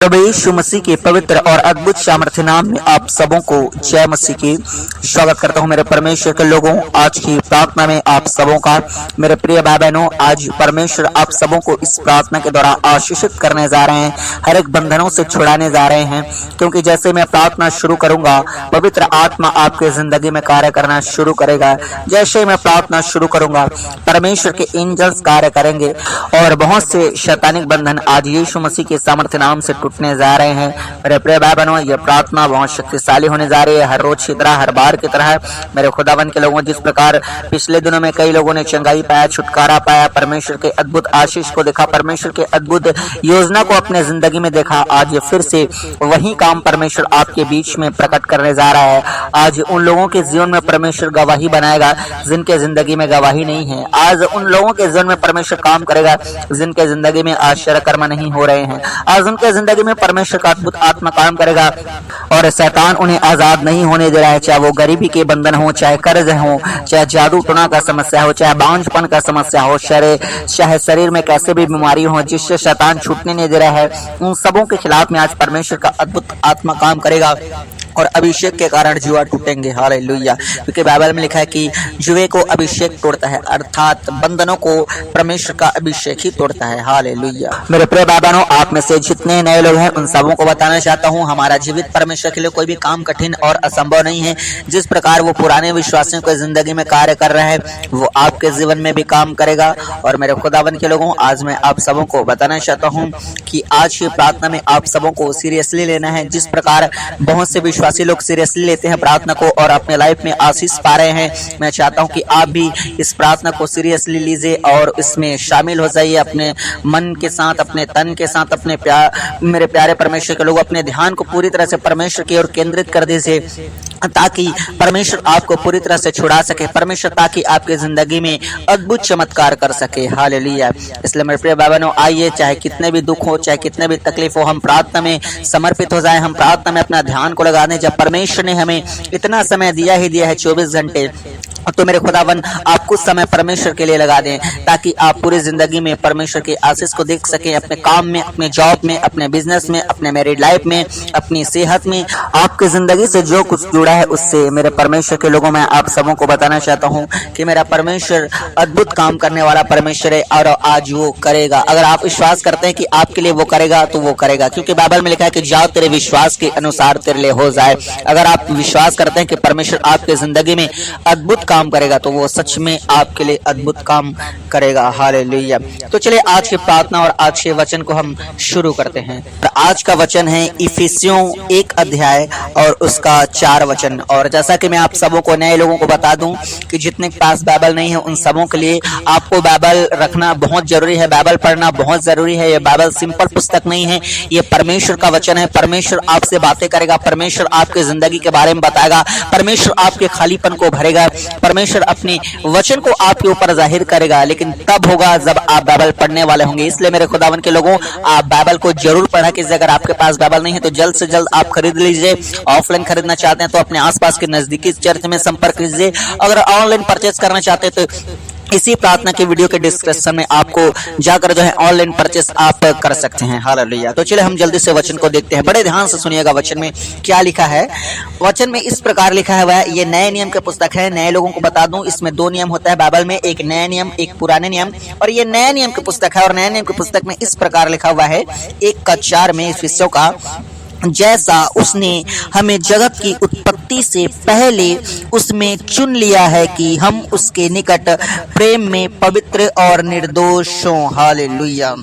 प्रभु यीशु मसीह के पवित्र और अद्भुत सामर्थ्य नाम में आप सबों को जय मसीह की स्वागत करता हूं। मेरे परमेश्वर के लोगों, आज की प्रार्थना में आप सबों का, मेरे प्रिय भाई बहनों, आज परमेश्वर आप सबों को इस प्रार्थना के द्वारा आशीषित करने जा रहे हैं, हर एक बंधनों से छुड़ाने जा रहे हैं। क्योंकि जैसे मैं प्रार्थना शुरू करूंगा, पवित्र आत्मा आपके जिंदगी में कार्य करना शुरू करेगा। जैसे मैं प्रार्थना शुरू करूंगा, परमेश्वर के एंजल्स कार्य करेंगे और बहुत से शैतानिक बंधन आज यीशु मसीह के सामर्थ्य नाम से टूटने जा रहे हैं। मेरे प्रिय भाई बहनों, यह प्रार्थना बहुत शक्तिशाली होने जा रही है। हर रोज की तरह, हर बार की तरह मेरे खुदावन के लोगों, जिस प्रकार पिछले दिनों में कई लोगों ने चंगाई पाया, छुटकारा पाया, परमेश्वर के अद्भुत आशीष को देखा, परमेश्वर के अद्भुत योजना को अपने जिंदगी में देखा, आज ये फिर से वही काम परमेश्वर आपके बीच में प्रकट करने जा रहा है। आज उन लोगों के जीवन में परमेश्वर गवाही बनाएगा जिनके जिंदगी में गवाही नहीं है। आज उन लोगों के जीवन में परमेश्वर काम करेगा जिनके जिंदगी में आश्चर्य कर्म नहीं हो रहे हैं। आज उनके जिंदगी में परमेश्वर का अद्भुत आत्मा काम करेगा और शैतान उन्हें आजाद नहीं होने दे रहा है। चाहे वो गरीबी के बंधन हो, चाहे कर्ज हो, चाहे जादू टोना का समस्या हो, चाहे बांझपन का समस्या हो, चाहे शरीर में कैसे भी बीमारी हो जिससे शैतान छूटने नहीं दे रहा है, उन सबों के खिलाफ में आज परमेश्वर का अद्भुत आत्मा काम करेगा और अभिषेक के कारण जुआ टूटेंगे। हालेलुया। क्योंकि बाइबल में लिखा है कि जुए को अभिषेक तोड़ता है, अर्थात बंधनों को परमेश्वर का अभिषेक ही तोड़ता है। हालेलुया। मेरे प्रिय बहनों, आप में से जितने नए लोग हैं उन सबों को बताना चाहता हूं, हमारा जीवित परमेश्वर के लिए कोई भी काम कठिन और असंभव नहीं है। जिस प्रकार वो पुराने विश्वासियों की जिंदगी में कार्य कर रहा है, वो आपके जीवन में भी काम करेगा। और मेरे खुदावन के लोगों, आज मैं आप सबों को बताना चाहता हूँ कि आज की प्रार्थना में आप सबों को सीरियसली लेना है। जिस प्रकार बहुत से विश्वासी लोग सीरियसली लेते हैं प्रार्थना को और अपने लाइफ में आशीष पा रहे हैं, मैं चाहता हूं कि आप भी इस प्रार्थना को सीरियसली लीजिए और इसमें शामिल हो जाइए। अपने मन के साथ, अपने तन के साथ, मेरे प्यारे परमेश्वर के लोग, अपने ध्यान को पूरी तरह से परमेश्वर की ओर केंद्रित कर दीजिए ताकि परमेश्वर आपको पूरी तरह से छुड़ा सके, परमेश्वर ताकि आपके जिंदगी में अद्भुत चमत्कार कर सके। हालेलुया। इसलिए मेरे प्रिय भाई बहनों, आइए, चाहे कितने भी दुख हो, चाहे कितने भी तकलीफ हो, हम प्रार्थना में समर्पित हो जाए। हम प्रार्थना में अपना ध्यान को लगा दें। जब परमेश्वर ने हमें इतना समय दिया ही दिया है, 24 घंटे, तो मेरे खुदावन आप कुछ समय परमेश्वर के लिए लगा दें ताकि आप पूरी जिंदगी में परमेश्वर के आशीष को देख सकें। अपने काम में, अपने जॉब में, अपने बिजनेस में, अपने मैरिड लाइफ में, अपनी सेहत में, आपकी जिंदगी से जो कुछ जुड़ा है उससे मेरे परमेश्वर के लोगों, मैं आप सबों को बताना चाहता हूं कि मेरा परमेश्वर अद्भुत काम करने वाला परमेश्वर है और आज वो करेगा। अगर आप विश्वास करते हैं कि आपके लिए वो करेगा तो वो करेगा, क्योंकि बाइबल में लिखा है कि जाओ तेरे विश्वास के अनुसार तेरे लिए हो जाए। अगर आप विश्वास करते हैं कि परमेश्वर आपके जिंदगी में अद्भुत काम करेगा तो वो सच में आपके लिए अद्भुत काम करेगा। हालेलुया। तो चलिए आज की प्रार्थना और आज के वचन को हम शुरू करते हैं। आज का वचन है इफिसियों 1 अध्याय और उसका 4 वचन। और जैसा कि मैं आप सबों को, नए लोगों को बता दूं कि जितने के पास बाइबल नहीं है उन सबों के लिए आपको बाइबल रखना बहुत जरूरी है, बाइबल पढ़ना बहुत जरूरी है। ये बाइबल सिंपल पुस्तक नहीं है, ये परमेश्वर का वचन है। परमेश्वर आपसे बातें करेगा, परमेश्वर आपके जिंदगी के बारे में बताएगा, परमेश्वर आपके खालीपन को भरेगा, परमेश्वर अपने वचन को आपके ऊपर जाहिर करेगा। लेकिन तब होगा जब आप बाइबल पढ़ने वाले होंगे। इसलिए मेरे खुदावन के लोगों, आप बाइबल को जरूर पढ़ा कीजिए। अगर आपके पास बाइबल नहीं है तो जल्द से जल्द आप खरीद लीजिए। ऑफलाइन खरीदना चाहते हैं तो अपने आसपास के नजदीकी चर्च में संपर्क कीजिए। अगर ऑनलाइन परचेज करना चाहते हैं तो इसी प्रार्थना के वीडियो के डिस्क्रिप्शन में आपको जाकर जो है ऑनलाइन परचेस आप कर सकते हैं। हालेलुया। तो चलिए हम जल्दी से वचन को देखते हैं। बड़े ध्यान से सुनिएगा वचन में क्या लिखा है। वचन में इस प्रकार लिखा है, वह ये नए नियम की पुस्तक है। नए लोगों को बता दूं, इसमें 2 नियम होता है बाइबल में, एक नया नियम, एक पुराने नियम। और ये नए नियम की पुस्तक है और नए नियम की पुस्तक में इस प्रकार लिखा हुआ है 1:4 में इफिसियों का, जैसा उसने हमें जगत की उत्पत्ति से पहले उसमें चुन लिया है कि हम उसके निकट प्रेम में पवित्र और निर्दोष हों। हालेलुया।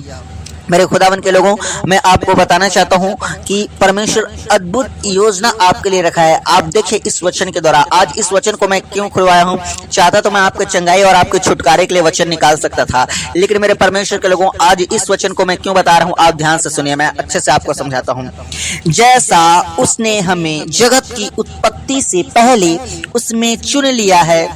मेरे खुदावन के लोगों, मैं आपको बताना चाहता हूं कि परमेश्वर अद्भुत योजना आपके लिए रखा है। आप देखिए इस वचन के द्वारा, आज इस वचन को मैं क्यों खुलवाया हूं, चाहता तो मैं आपके चंगाई और आपके छुटकारे के लिए वचन निकाल सकता था, लेकिन मेरे परमेश्वर के लोगों, आज इस वचन को मैं क्यों बता रहा हूं, आप ध्यान से सुनिए, मैं अच्छे से आपको समझाता हूं। जैसा उसने हमें जगत की उत्पत्ति से पहले उसमें चुन लिया है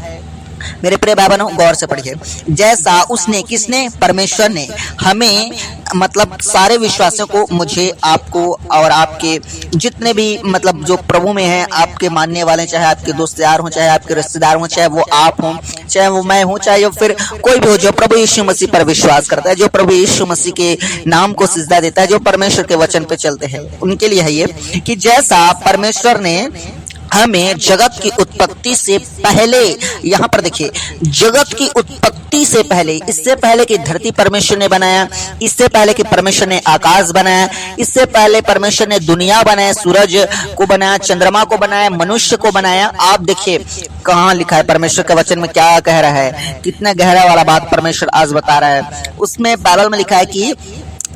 मेरे प्रिय भाई बहनों, गौर से पढ़िए। जैसा उसने, किसने? परमेश्वर ने हमें, मतलब सारे विश्वासियों को, मुझे, आपको और आपके जितने भी मतलब जो प्रभु में हैं, आपके मानने वाले, चाहे आपके दोस्त यार हों, चाहे आपके रिश्तेदार हों, चाहे वो आप हों, चाहे वो मैं हूं, चाहे फिर कोई भी हो, जो प्रभु यीशु मसीह पर विश्वास करता है, जो प्रभु यीशु मसीह के नाम को सिजदा देता है, जो परमेश्वर के वचन पे चलते हैं, उनके लिए है ये कि जैसा परमेश्वर ने हमें जगत की उत्पत्ति से पहले, यहाँ पर देखिए, जगत की उत्पत्ति से पहले, इससे पहले कि धरती परमेश्वर ने बनाया, इससे पहले कि परमेश्वर ने आकाश बनाया, इससे पहले परमेश्वर ने दुनिया बनाया, सूरज को बनाया, चंद्रमा को बनाया, मनुष्य को बनाया। आप देखिए कहाँ लिखा है, परमेश्वर के वचन में क्या कह रहा है, कितना गहरा वाला बात परमेश्वर आज बता रहा है। उसमें बाइबल में लिखा है कि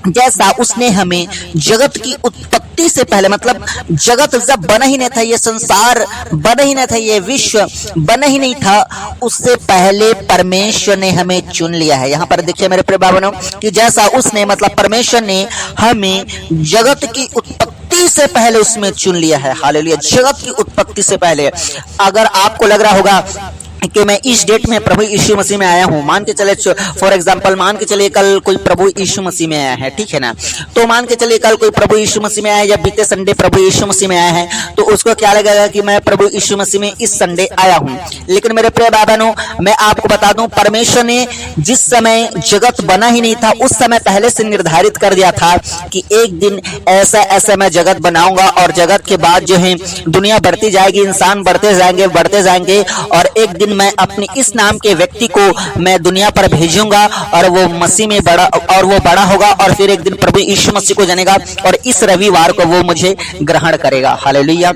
जैसा उसने हमें जगत की उत्पत्ति से पहले, मतलब जगत जब बना ही नहीं था, ये संसार बना ही नहीं था, ये विश्व बना ही नहीं था, उससे पहले परमेश्वर ने हमें चुन लिया है। यहाँ पर देखिए मेरे प्रिय भाइयों कि जैसा उसने, मतलब परमेश्वर ने हमें जगत की उत्पत्ति से पहले उसमें चुन लिया है। हालेलुया, जगत की उत्पत्ति से पहले। अगर आपको लग रहा होगा कि मैं इस डेट में प्रभु यीशु मसीह में आया हूं, मान के चले, फॉर एग्जांपल मान के चलिए कल कोई प्रभु यीशु मसीह में आया है, ठीक है ना, तो मान के चलिए कल कोई प्रभु यीशु मसीह में आया या बीते संडे प्रभु यीशु मसीह में आया है, तो उसको क्या लगेगा कि मैं प्रभु यीशु मसीह में इस संडे आया हूं। लेकिन मेरे प्रिय भाई बहनों, मैं आपको बता दूं, परमेश्वर ने जिस समय जगत बना ही नहीं था, उस समय पहले से निर्धारित कर दिया था कि एक दिन ऐसा ऐसा मैं जगत बनाऊंगा, और जगत के बाद जो है दुनिया बढ़ती जाएगी, इंसान बढ़ते जाएंगे, और एक दिन मैं अपने इस नाम के व्यक्ति को मैं दुनिया पर भेजूंगा, और वो मसीह में बड़ा होगा, और फिर एक दिन प्रभु यीशु मसीह को जानेगा, और इस रविवार को वो मुझे ग्रहण करेगा। हालेलुया।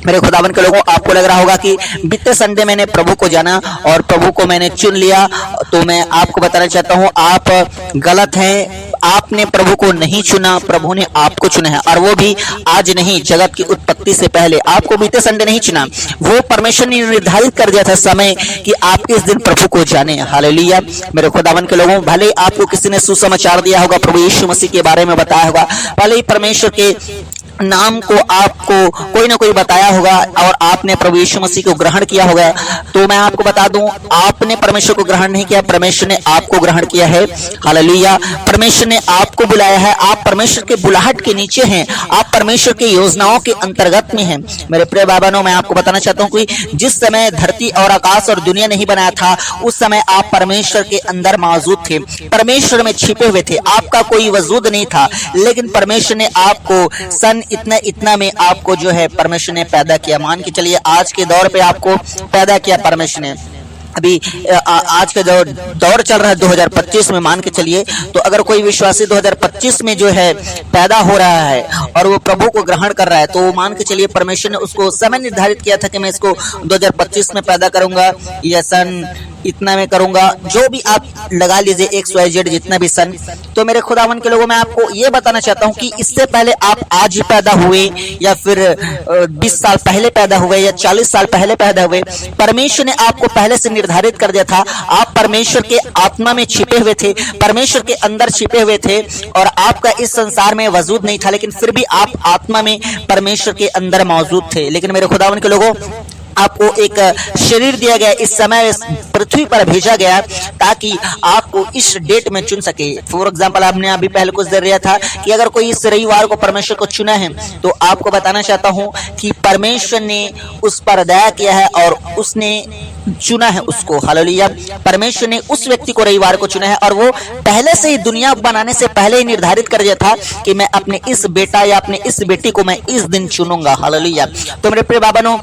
मेरे खुदावन के लोगों, आपको लग रहा होगा कि बीते संडे मैंने प्रभु को जाना और प्रभु को मैंने चुन लिया, तो मैं आपको बताना चाहता हूं, आप गलत हैं। आपने प्रभु को नहीं चुना, प्रभु ने आपको चुना है, और वो भी आज नहीं, जगत की उत्पत्ति से पहले। आपको बीते संडे नहीं चुना, वो परमेश्वर ने निर्धारित कर दिया था समय कि आप इस दिन प्रभु को जाने। हालेलुया। मेरे खुदावन के लोगों, भले ही आपको किसी ने सुसमाचार दिया होगा, प्रभु यीशु मसीह के बारे में बताया होगा, भले ही परमेश्वर के नाम को आपको कोई ना कोई बताया होगा और आपने प्रभु यीशु मसीह को ग्रहण किया होगा, तो मैं आपको बता दूं, आपने परमेश्वर को ग्रहण नहीं किया, परमेश्वर ने आपको ग्रहण किया है। हालेलुया। परमेश्वर ने आपको बुलाया है, आप परमेश्वर के बुलाहट के नीचे हैं, आप परमेश्वर की योजनाओं के अंतर्गत में हैं। मेरे प्रिय भाई बहनों, मैं आपको बताना चाहता हूं कि जिस समय धरती और आकाश और दुनिया नहीं बनाया था, उस समय आप परमेश्वर के अंदर मौजूद थे, परमेश्वर में छिपे हुए थे, आपका कोई वजूद नहीं था, लेकिन परमेश्वर ने आपको सन इतना में आपको जो है परमेश्वर ने पैदा किया। मान के चलिए आज के दौर पे आपको पैदा किया परमेश्वर ने। अभी आज का दौर चल रहा है 2025 में, मान के चलिए, तो अगर कोई विश्वासी 2025 में जो है पैदा हो रहा है और वो प्रभु को ग्रहण कर रहा है, तो मान के चलिए परमेश्वर ने उसको समय निर्धारित किया था कि मैं इसको 2025 में पैदा करूंगा या सन इतना में करूंगा, जो भी आप लगा लीजिए XYZ जितना भी सन। तो मेरे खुदावन के लोगों, मैं आपको ये बताना चाहता हूं कि इससे पहले आप आज ही पैदा हुए या फिर 20 साल पहले पैदा हुए या 40 साल पहले पैदा हुए, परमेश्वर ने आपको पहले से निर्धारित कर दिया था। आप परमेश्वर के आत्मा में छिपे हुए थे, परमेश्वर के अंदर छिपे हुए थे, और आपका इस संसार में वजूद नहीं था, लेकिन फिर भी आप आत्मा में परमेश्वर के अंदर मौजूद थे। लेकिन मेरे खुदावन के लोगों, आपको एक शरीर दिया गया, इस समय पृथ्वी पर भेजा गया ताकि आपको इस डेट में चुन सके। फॉर एग्जांपल, आपने अभी पहले कुछ देर दिया था कि अगर कोई इस रविवार को परमेश्वर को चुना है, तो आपको बताना चाहता हूं कि परमेश्वर ने उस पर दया किया है और उसने चुना है उसको। हालेलुया। परमेश्वर ने उस व्यक्ति को रविवार को चुना है, और वो पहले से ही, दुनिया बनाने से पहले ही निर्धारित कर दिया था कि मैं अपने इस बेटा या अपने इस बेटी को मैं इस दिन चुनूंगा। हालेलुया। तो मेरे प्रिय बाबनों,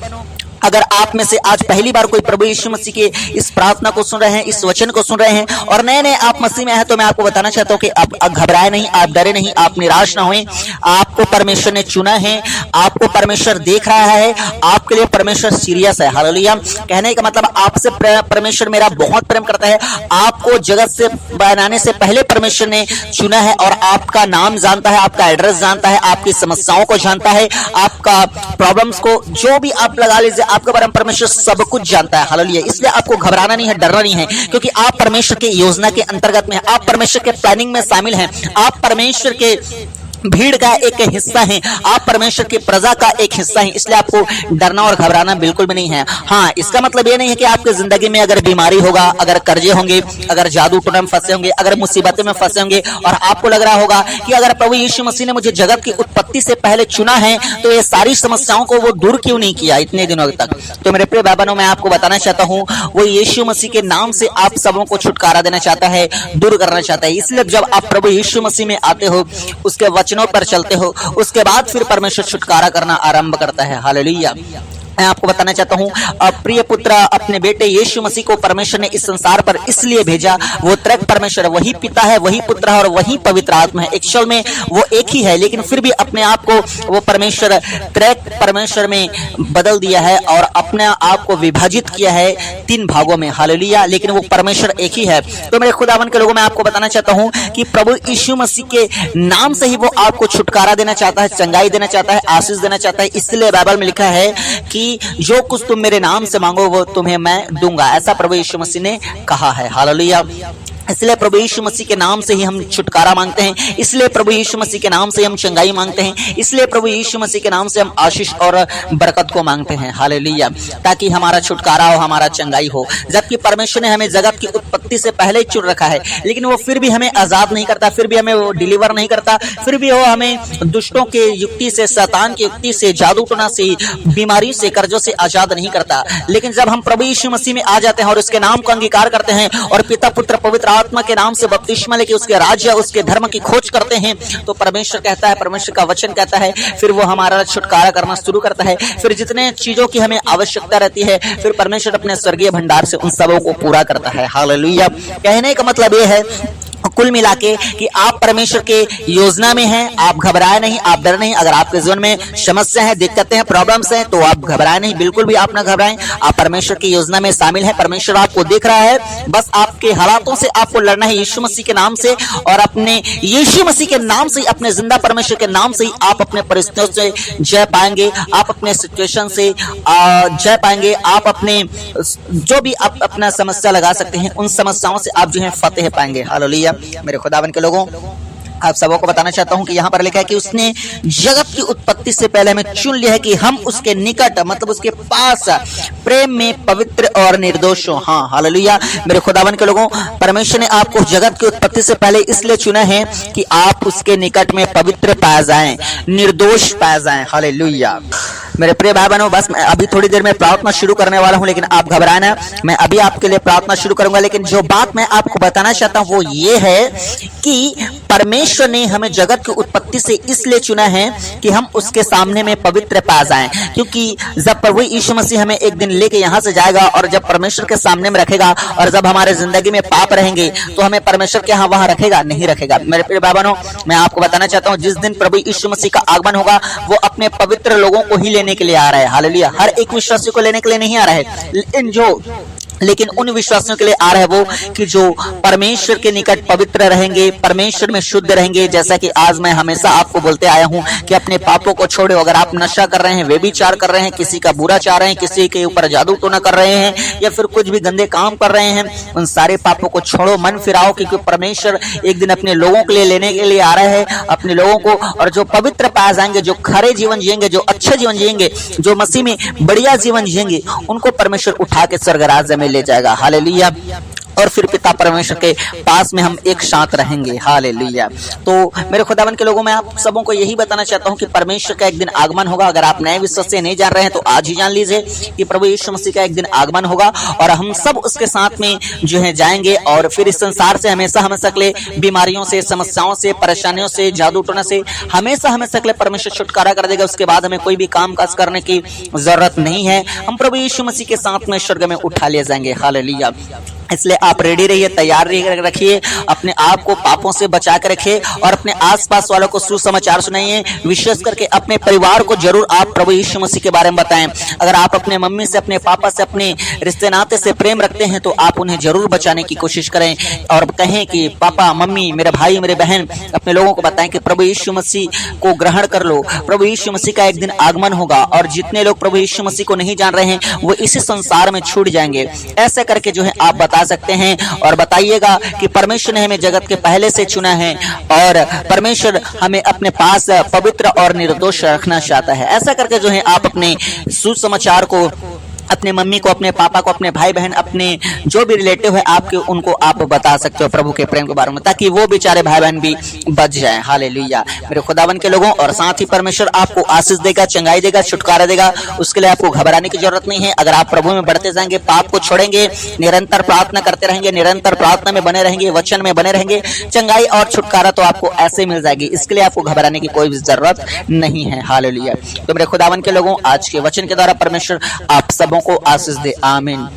अगर आप में से आज पहली बार कोई प्रभु यीशु मसीह के इस प्रार्थना को सुन रहे हैं, इस वचन को सुन रहे हैं, और नए नए आप मसीह में हैं, तो मैं आपको बताना चाहता हूं कि आप घबराए नहीं, आप डरे नहीं, आप निराश ना हों। आपको परमेश्वर ने चुना है, आपको परमेश्वर देख रहा है, आपके लिए परमेश्वर सीरियस है। हालेलुया। कहने का मतलब, आपसे परमेश्वर मेरा बहुत प्रेम करता है, आपको जगत से बनाने से पहले परमेश्वर ने चुना है, और आपका नाम जानता है, आपका एड्रेस जानता है, आपकी समस्याओं को जानता है, आपका प्रॉब्लम्स को, जो भी आप लगा लीजिए, आपके बारे में परमेश्वर सब कुछ जानता है। हालेलुया। इसलिए आपको घबराना नहीं है, डरना नहीं है, क्योंकि आप परमेश्वर की योजना के अंतर्गत में हैं, आप परमेश्वर के प्लानिंग में शामिल हैं, आप परमेश्वर के भीड़ का एक हिस्सा हैं, आप परमेश्वर की प्रजा का एक हिस्सा हैं, इसलिए आपको डरना और घबराना बिल्कुल भी नहीं है। हाँ, इसका मतलब ये नहीं है कि आपकी जिंदगी में अगर बीमारी होगा, अगर कर्जे होंगे, अगर जादू टोना में फंसे होंगे, अगर मुसीबतें में फंसे होंगे और आपको लग रहा होगा कि अगर प्रभु यीशु मसीह ने मुझे जगत की उत्पत्ति से पहले चुना है तो ये सारी समस्याओं को वो दूर क्यों नहीं किया इतने दिनों तक। तो मेरे प्रिय भाई बहनों, मैं आपको बताना चाहता हूँ वो यीशु मसीह के नाम से आप सबों को छुटकारा देना चाहता है, दूर करना चाहता है। इसलिए जब आप प्रभु यीशु मसीह में आते हो, उसके वचनों पर चलते हो, उसके बाद फिर परमेश्वर छुटकारा करना आरंभ करता है। हालेलुया। मैं आपको बताना चाहता हूँ, प्रिय पुत्र अपने बेटे यीशु मसीह को परमेश्वर ने इस संसार पर इसलिए भेजा, वो त्रिएक परमेश्वर, वही पिता है, वही पुत्र है और वही पवित्र आत्मा है। एक्चुअल में वो एक ही है, लेकिन फिर भी अपने आप को वो परमेश्वर त्रिएक परमेश्वर में बदल दिया है और अपने आप को विभाजित किया है 3 भागों में। हालेलुया। लेकिन वो परमेश्वर एक ही है। तो मेरे खुदावन के लोगों, मैं आपको बताना चाहता हूँ कि प्रभु यीशु मसीह के नाम से ही वो आपको छुटकारा देना चाहता है, चंगाई देना चाहता है, आशीष देना चाहता है। इसलिए बाइबल में लिखा है कि जो कुछ तुम मेरे नाम से मांगो वो तुम्हें मैं दूंगा, ऐसा प्रभु यीशु मसीह ने कहा है। हालेलुया। इसलिए प्रभु यीशु मसीह के नाम से ही हम छुटकारा मांगते हैं, इसलिए प्रभु यीशु मसीह के नाम से हम चंगाई मांगते हैं, इसलिए प्रभु यीशु मसीह के नाम से हम आशीष और बरकत को मांगते हैं। हालेलुया। ताकि हमारा छुटकारा हो, हमारा चंगाई हो। जबकि परमेश्वर ने हमें जगत की उत्पत्ति से पहले ही चुन रखा है, लेकिन वो फिर भी हमें आजाद नहीं करता, फिर भी हमें वो डिलीवर नहीं करता, फिर भी वो हमें दुष्टों के युक्ति से, शैतान की युक्ति से, जादू टोना से, बीमारी से, कर्जों से आजाद नहीं करता। लेकिन जब हम प्रभु यीशु मसीह में आ जाते हैं और उसके नाम को अंगीकार करते हैं और पिता पुत्र पवित्र आत्मा के नाम से बपतिस्मा लेके उसके राज्य, उसके धर्म की खोज करते हैं, तो परमेश्वर कहता है, परमेश्वर का वचन कहता है, फिर वो हमारा छुटकारा करना शुरू करता है। फिर जितने चीजों की हमें आवश्यकता रहती है, फिर परमेश्वर अपने स्वर्गीय भंडार से उन सबों को पूरा करता है। हालेलुया। कहने का मतलब ये है कुल मिलाके कि आप परमेश्वर के योजना में हैं, आप घबराए नहीं, आप डर नहीं। अगर आपके जीवन में समस्या है, दिक्कतें हैं, प्रॉब्लम्स हैं, तो आप घबराए नहीं, बिल्कुल भी आप ना घबराएं। आप परमेश्वर की योजना में शामिल हैं, परमेश्वर आपको देख रहा है। बस आपके हालातों से आपको लड़ना है यीशु मसीह के नाम से, और अपने यीशु मसीह के नाम से, अपने जिंदा परमेश्वर के नाम से ही आप अपने परिस्थितियों से जय पाएंगे, आप अपने सिचुएशन से जय पाएंगे। आप अपने जो भी आप अपना समस्या लगा सकते हैं, उन समस्याओं से आप जो है फतेह पाएंगे। हालेलुया। मेरे खुदावन के लोगों, आप सबों को बताना चाहता हूं कि यहाँ पर लिखा है कि उसने जगत की उत्पत्ति से पहले हमें चुन लिया है कि हम उसके निकट, मतलब उसके पास प्रेम में पवित्र और निर्दोष हो। हाँ, हालेलुया। मेरे खुदावन के लोगों, परमेश्वर ने आपको जगत की उत्पत्ति से पहले इसलिए चुना है कि आप उसके निकट में पवित्र पाए जाएं, निर्दोष पाए जाएं। हालेलुया। मेरे प्रिय भाई बहनों, बस मैं अभी थोड़ी देर में प्रार्थना शुरू करने वाला हूं, लेकिन आप घबराना, मैं अभी आपके लिए प्रार्थना शुरू करूंगा। लेकिन जो बात मैं आपको बताना चाहता हूं वो ये है कि परमेश्वर ने हमें जगत की उत्पत्ति से इसलिए चुना है कि हम उसके सामने में पवित्र पा जाएं। क्योंकि जब प्रभु यीशु मसीह हमें एक दिन लेके यहाँ से जाएगा और जब परमेश्वर के सामने में रखेगा, और जब हमारे जिंदगी में पाप रहेंगे तो हमें परमेश्वर के यहाँ वहां रखेगा? नहीं रखेगा। मेरे प्रिय भाई बहनों, मैं आपको बताना चाहता हूँ, जिस दिन प्रभु यीशु मसीह का आगमन होगा, वो अपने पवित्र लोगों को ही लेने के लिए आ रहा है। हालेलुया। हर एक विश्वासी को लेने के लिए नहीं आ रहा है, लेकिन उन विश्वासियों के लिए आ रहा है वो कि जो परमेश्वर के निकट पवित्र रहेंगे, परमेश्वर में शुद्ध रहेंगे। जैसा कि आज मैं हमेशा आपको बोलते आया हूं कि अपने पापों को छोड़ो। अगर आप नशा कर रहे हैं, व्यभिचार कर रहे हैं, किसी का बुरा चाह रहे हैं, किसी के ऊपर जादू टोना कर रहे हैं, या फिर कुछ भी गंदे काम कर रहे हैं, उन सारे पापों को छोड़ो, मन फिराओ, क्योंकि परमेश्वर एक दिन अपने लोगों के लिए लेने के लिए आ रहा है, अपने लोगों को। और जो पवित्र पाए जाएंगे, जो खरे जीवन जिएंगे, जो अच्छे जीवन जिएंगे, जो मसीह में बढ़िया जीवन जिएंगे, उनको परमेश्वर उठा के स्वर्ग राज्य में ले जाएगा। हालेलुया। और फिर पिता परमेश्वर के पास में हम एक साथ रहेंगे। हालेलुया। तो मेरे खुदावन के लोगों, मैं आप सबों को यही बताना चाहता हूं कि परमेश्वर का एक दिन आगमन होगा। अगर आप नए विश्वास से नहीं जान रहे हैं तो आज ही जान लीजिए कि प्रभु यीशु मसीह का एक दिन आगमन होगा और हम सब उसके साथ में जो है जाएंगे, और फिर इस संसार से हमेशा हमेशा के लिए बीमारियों से, समस्याओं से, परेशानियों से, जादू टोना से हमेशा हमेशा के लिए परमेश्वर छुटकारा कर देगा। उसके बाद हमें कोई भी काम काज करने की जरूरत नहीं है। हम प्रभु यीशु मसीह के साथ में स्वर्ग में उठा लिए जाएंगे। हालेलुया। इसलिए आप रेडी रहिए, तैयार रखिए, अपने आप को पापों से बचा कर रखिए और अपने आसपास वालों को सुसमाचार सुनाइए। विशेष करके अपने परिवार को जरूर आप प्रभु यीशु मसीह के बारे में बताएं। अगर आप अपने मम्मी से, अपने पापा से, अपने रिश्ते नाते से प्रेम रखते हैं तो आप उन्हें जरूर बचाने की कोशिश करें और कहें कि पापा, मम्मी, मेरे भाई, मेरे बहन, अपने लोगों को बताएं कि प्रभु यीशु मसीह को ग्रहण कर लो। प्रभु यीशु मसीह का एक दिन आगमन होगा और जितने लोग प्रभु यीशु मसीह को नहीं जान रहे हैं वो इसी संसार में छूट जाएंगे। ऐसे करके जो है आप बता सकते हैं और बताइएगा कि परमेश्वर ने हमें जगत के पहले से चुना है और परमेश्वर हमें अपने पास पवित्र और निर्दोष रखना चाहता है। ऐसा करके जो है आप अपने सुसमाचार को अपने मम्मी को, अपने पापा को, अपने भाई बहन, अपने जो भी रिलेटिव है आपके, उनको आप बता सकते हो प्रभु के प्रेम के बारे में, ताकि वो बेचारे भाई बहन भी बच जाएं। हालेलुया मेरे खुदावन के लोगों। और साथ ही परमेश्वर आपको आशीष देगा, चंगाई देगा, छुटकारा देगा। उसके लिए आपको घबराने की जरूरत नहीं है। अगर आप प्रभु में बढ़ते जाएंगे, पाप को छोड़ेंगे, निरंतर प्रार्थना करते रहेंगे, निरंतर प्रार्थना में बने रहेंगे, वचन में बने रहेंगे, चंगाई और छुटकारा तो आपको ऐसे मिल जाएगी। इसके लिए आपको घबराने की कोई भी जरूरत नहीं है। हालेलुया। तो मेरे खुदावन के लोगों, आज के वचन के द्वारा परमेश्वर आप सबों को आशीष दे। आमीन।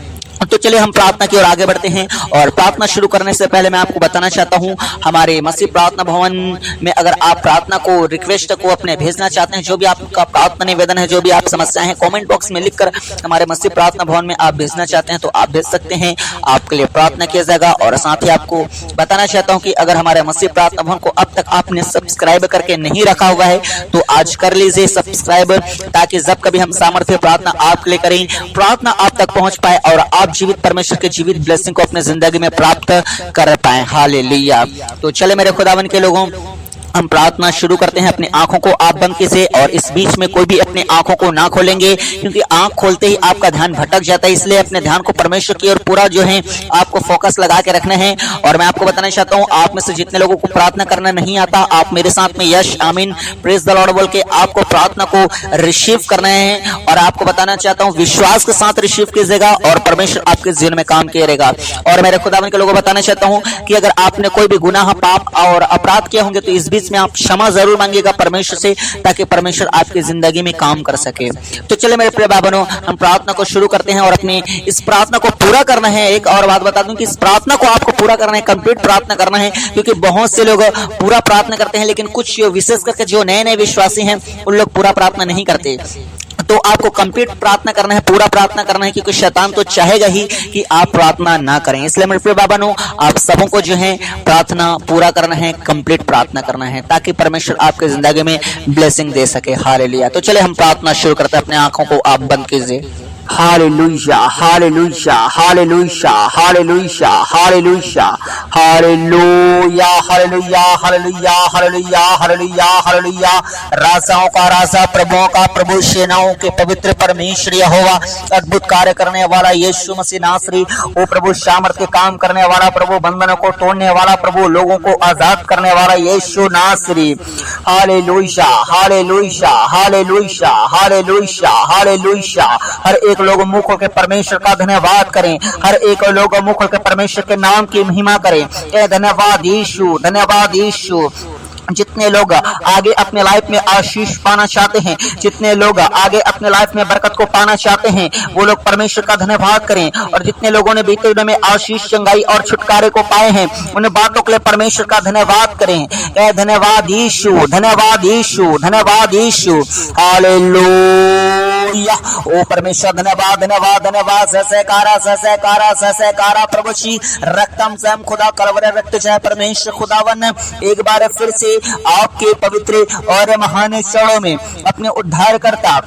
तो चलिए हम प्रार्थना की ओर आगे बढ़ते हैं। और प्रार्थना शुरू करने से पहले मैं आपको बताना चाहता हूं, हमारे मसीह प्रार्थना भवन में अगर आप प्रार्थना को, रिक्वेस्ट को अपने भेजना चाहते हैं, जो भी आपका प्रार्थना निवेदन है, जो भी आप समस्याएं हैं, कमेंट बॉक्स में लिखकर हमारे मसीह प्रार्थना भवन में आप भेजना चाहते हैं तो आप भेज सकते हैं। आपके लिए प्रार्थना किया जाएगा। और साथ ही आपको बताना चाहता हूँ कि अगर हमारे मसीह प्रार्थना भवन को अब तक आपने सब्सक्राइब करके नहीं रखा हुआ है तो आज कर लीजिए सब्सक्राइब, ताकि जब कभी हम सामर्थ्य प्रार्थना आपके लिए करें, प्रार्थना आप तक पहुंच पाए और आप जीवित परमेश्वर के जीवित ब्लेसिंग को अपने जिंदगी में प्राप्त कर पाए। हालेलुया। तो चले मेरे खुदावन के लोगों, हम प्रार्थना शुरू करते हैं। अपनी आंखों को आप बंद कीजिए और इस बीच में कोई भी अपनी आंखों को ना खोलेंगे, क्योंकि आंख खोलते ही आपका ध्यान भटक जाता है। इसलिए अपने ध्यान को परमेश्वर की ओर पूरा जो है आपको फोकस लगा के रखना है। और मैं आपको बताना चाहता हूं, आप में से जितने लोगों को प्रार्थना करना नहीं आता, आप मेरे साथ में यश, आमीन, प्रेज द लॉर्ड बोल के आपको प्रार्थना को रिसीव करना है। और आपको बताना चाहता हूं, विश्वास के साथ रिसीव कीजिएगा और परमेश्वर आपके जीवन में काम करेगा। और मेरे खुदावन के लोगों को बताना चाहता हूं कि अगर आपने कोई भी गुनाह, पाप और अपराध किए होंगे तो इस बीच में आप क्षमा जरूर मांगिएगा परमेश्वर से, ताकि परमेश्वर आपकी जिंदगी में काम कर सके। तो चले मेरे प्रिय भाई बहनों, हम प्रार्थना को शुरू करते हैं और अपनी इस प्रार्थना को पूरा करना है। एक और बात बता दूं कि इस प्रार्थना को आपको पूरा करना है, कंप्लीट प्रार्थना करना है, क्योंकि बहुत से लोग पूरा प्रार्थना करते हैं लेकिन कुछ विशेष करके जो नए नए विश्वासी हैं उन लोग पूरा प्रार्थना नहीं करते। तो आपको कंप्लीट प्रार्थना करना है, पूरा प्रार्थना करना है, क्योंकि शैतान तो चाहेगा ही कि आप प्रार्थना ना करें। इसलिए मेरे प्रिय बाबा, आप सबों को जो है प्रार्थना पूरा करना है, कंप्लीट प्रार्थना करना है, ताकि परमेश्वर आपके जिंदगी में ब्लेसिंग दे सके। हालेलुया। तो चले हम प्रार्थना शुरू करते हैं। अपने आंखों को आप बंद कीजिए। Hallelujah, hallelujah, hallelujah, hallelujah, hallelujah, hallelujah, hallelujah, hallelujah, hallelujah, hallelujah, hallelujah. राजाओं का राजा, प्रभुओं का प्रभु, सेनाओं के पवित्र परमेश्वर यहोवा, अद्भुत कार्य करने वाला यीशु मसीह नासरी, ओ प्रभु, सामर्थ्य काम करने वाला प्रभु, बंधनों को तोड़ने वाला प्रभु, लोगों को आजाद करने वाला यीशु नासरी। Hallelujah, hallelujah, hallelujah, hallelujah, hallelujah. हर एक लोग मुख खोल के परमेश्वर का धन्यवाद करें। हर एक लोग मुख खोल के परमेश्वर के नाम की महिमा करें। धन्यवाद यीशु, धन्यवाद यीशु। जितने लोग आगे अपने लाइफ में आशीष पाना चाहते हैं, जितने लोग आगे अपने लाइफ में बरकत को पाना चाहते हैं, वो लोग परमेश्वर का धन्यवाद करें। और जितने लोगों ने बीते दिनों में आशीष, चंगाई और छुटकारे को पाए हैं, उन बातों के लिए परमेश्वर का धन्यवाद करें। धन्यवाद यीशु, धन्यवाद यीशु, धन्यवाद यीशु। हालेलुया। ओ परमेश्वर, धन्यवाद, धन्यवाद, धन्यवाद। सहकारा, सहकारा, सहकारा प्रभु जी, रक्तम स्वयं खुदा कलवरे रक्त चाहे परमेश्वर खुदावन, एक बार फिर से आपके पवित्र और महान चरणों में अपने उद्धारकर्ता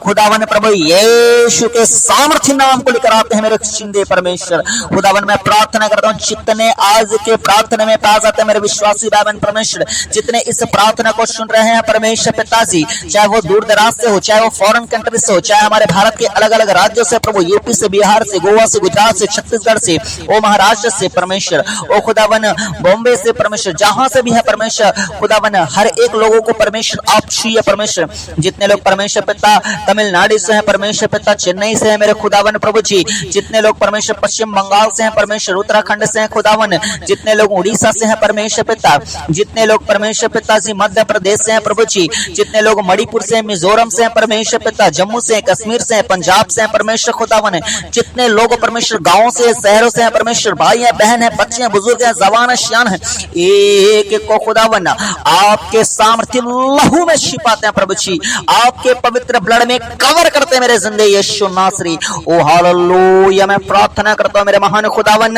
खुदावन प्रभु यीशु के सामर्थ्य नाम को लेकर आते हैं। मेरे जिंदे परमेश्वर खुदावन, मैं प्रार्थना करता हूँ, जितने आज के प्रार्थना में पास आते हैं मेरे विश्वासी भाई बहन परमेश्वर, जितने इस प्रार्थना को सुन रहे हैं परमेश्वर पिताजी, चाहे वो दूर दराज से हो, चाहे वो फॉरेन कंट्री से हो, चाहे हमारे भारत के अलग अलग राज्यों से प्रभु, यूपी से, बिहार से, गोवा से, गुजरात से, छत्तीसगढ़ से, ओ महाराष्ट्र से परमेश्वर, ओ खुदावन बॉम्बे से परमेश्वर, जहां से भी है परमेश्वर खुदावन, हर एक लोगों को परमेश्वर आप छुइए परमेश्वर। जितने लोग परमेश्वर पिता तमिलनाडु से हैं परमेश्वर पिता, चेन्नई से है मेरे खुदावन प्रभु जी, जितने लोग परमेश्वर पश्चिम बंगाल से हैं परमेश्वर, उत्तराखंड से हैं खुदावन, जितने लोग उड़ीसा से हैं परमेश्वर पिता, जितने लोग परमेश्वर पिता जी मध्य प्रदेश से हैं प्रभु जी, जितने लोग मणिपुर से, मिजोरम से हैं परमेश्वर पिता, जम्मू से, कश्मीर से, पंजाब से हैं परमेश्वर खुदावन, जितने लोग परमेश्वर गाँव से, शहरों से हैं परमेश्वर, भाई है, बहन है, बच्चे हैं, बुजुर्ग है, जवान है, सियान है, एक एक को खुदावन आपके सामर्थ्य लहू में छिपाते हैं प्रभु जी, आपके पवित्र ब्लड में कवर करते हैं मेरे जिंदगी यीशु नासरी। ओ हालेलुया। मैं प्रार्थना करता हूं मेरे महान खुदावन,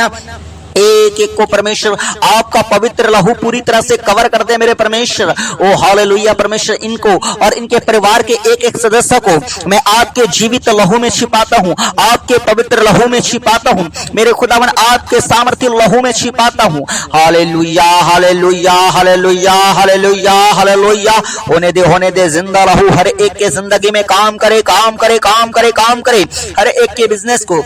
एक एक को परमेश्वर आपका पवित्र लहू पूरी तरह से कवर कर दे मेरे परमेश्वर। ओ हालेलुया परमेश्वर, इनको और इनके परिवार के एक एक सदस्य को मैं आपके जीवित लहू में छिपाता हूं, आपके पवित्र लहू में छिपाता हूं मेरे खुदावन, आपके सामर्थ्य लहू में छिपाता हूं। Hallelujah hallelujah hallelujah hallelujah hallelujah. होने दे जिंदा लहू हर एक के जिंदगी में काम करे, काम करे, काम करे, काम करे, हर एक के बिजनेस को,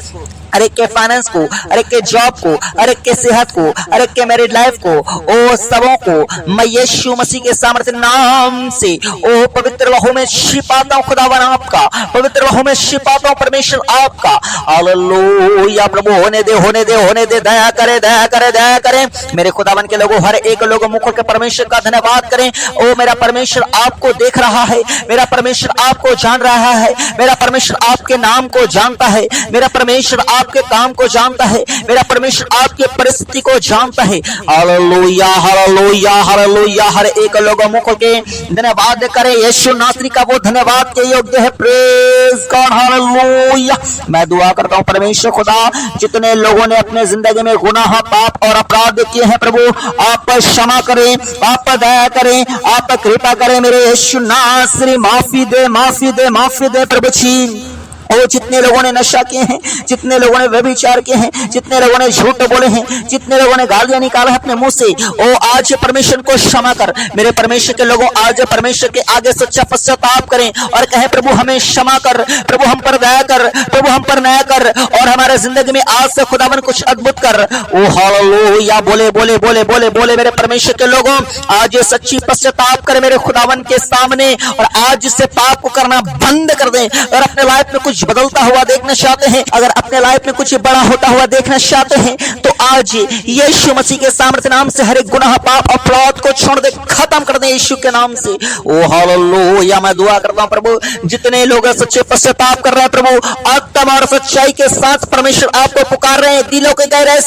हर एक के फाइनेंस को, हर एक के जॉब को, हर एक के सेहत को, हर एक के मैरिड लाइफ को, ओ सबों को मैं यीशु मसीह के सामर्थ्य नाम से ओ पवित्र लहू में छिपाता हूं खुदावन आपका, पवित्र लहू में छिपाता हूं परमेश्वर आपका। हालेलुया प्रभु, होने दे होने दे होने दे, दया करे दया करे दया करे मेरे खुदावन के लोगों, हर एक लोग मुख के परमेश्वर का धन्यवाद करें। ओ मेरा परमेश्वर आपको देख रहा है, मेरा परमेश्वर आपको जान रहा है, मेरा परमेश्वर आपके नाम को जानता है, मेरा परमेश्वर आपके काम को जानता है, मेरा परमेश्वर आपके परिस्थिति को जानता है। Hallelujah hallelujah hallelujah. हर एक लोग मुख के धन्यवाद करे, यीशु नासरी का वो धन्यवाद के योग्य है। Praise God hallelujah. मैं दुआ करता हूं परमेश्वर खुदा, जितने लोगों ने अपने जिंदगी में गुनाह पाप और अपराध किए हैं प्रभु, आप पर क्षमा करें, आप पर दया करें, आप पर कृपा करें मेरे यीशु नासरी। माफी दे माफी दे माफी दे प्रभु जी। और जितने लोगों ने नशा किए हैं, जितने लोगों ने व्यभिचार किए हैं, जितने लोगों ने झूठ बोले हैं, जितने लोगों ने गालियां निकाला है अपने मुंह से, ओ आज परमेश्वर को क्षमा कर मेरे परमेश्वर के लोगों। आज परमेश्वर के आगे सच्चा पश्चाताप करें और कहें प्रभु हमें क्षमा कर, प्रभु हम पर दया कर, प्रभु हम पर न्याय कर और हमारे जिंदगी में आज से खुदावन कुछ अद्भुत कर। ओ हालेलुया। बोले बोले बोले बोले बोले मेरे परमेश्वर के लोगों, आज सच्ची पश्चाताप कर मेरे खुदावन के सामने और आज से पाप को करना बंद कर दें। और अपने लाइफ में कुछ बदलता हुआ देखना चाहते हैं, अगर अपने लाइफ में कुछ बड़ा होता हुआ देखना चाहते हैं, तो आज यीशु मसीह के सामर्थ्य नाम से हर एक गुनाह पाप अपराध को छोड़ दे, खत्म कर दे यीशु के नाम से। ओ हालेलुया। मैं दुआ करता हूं प्रभु, जितने लोग सच्चे पश्चाताप कर रहे हैं प्रभु, आत्मा और सच्चाई के साथ परमेश्वर आपको पुकार रहे हैं, दिलों के गहराई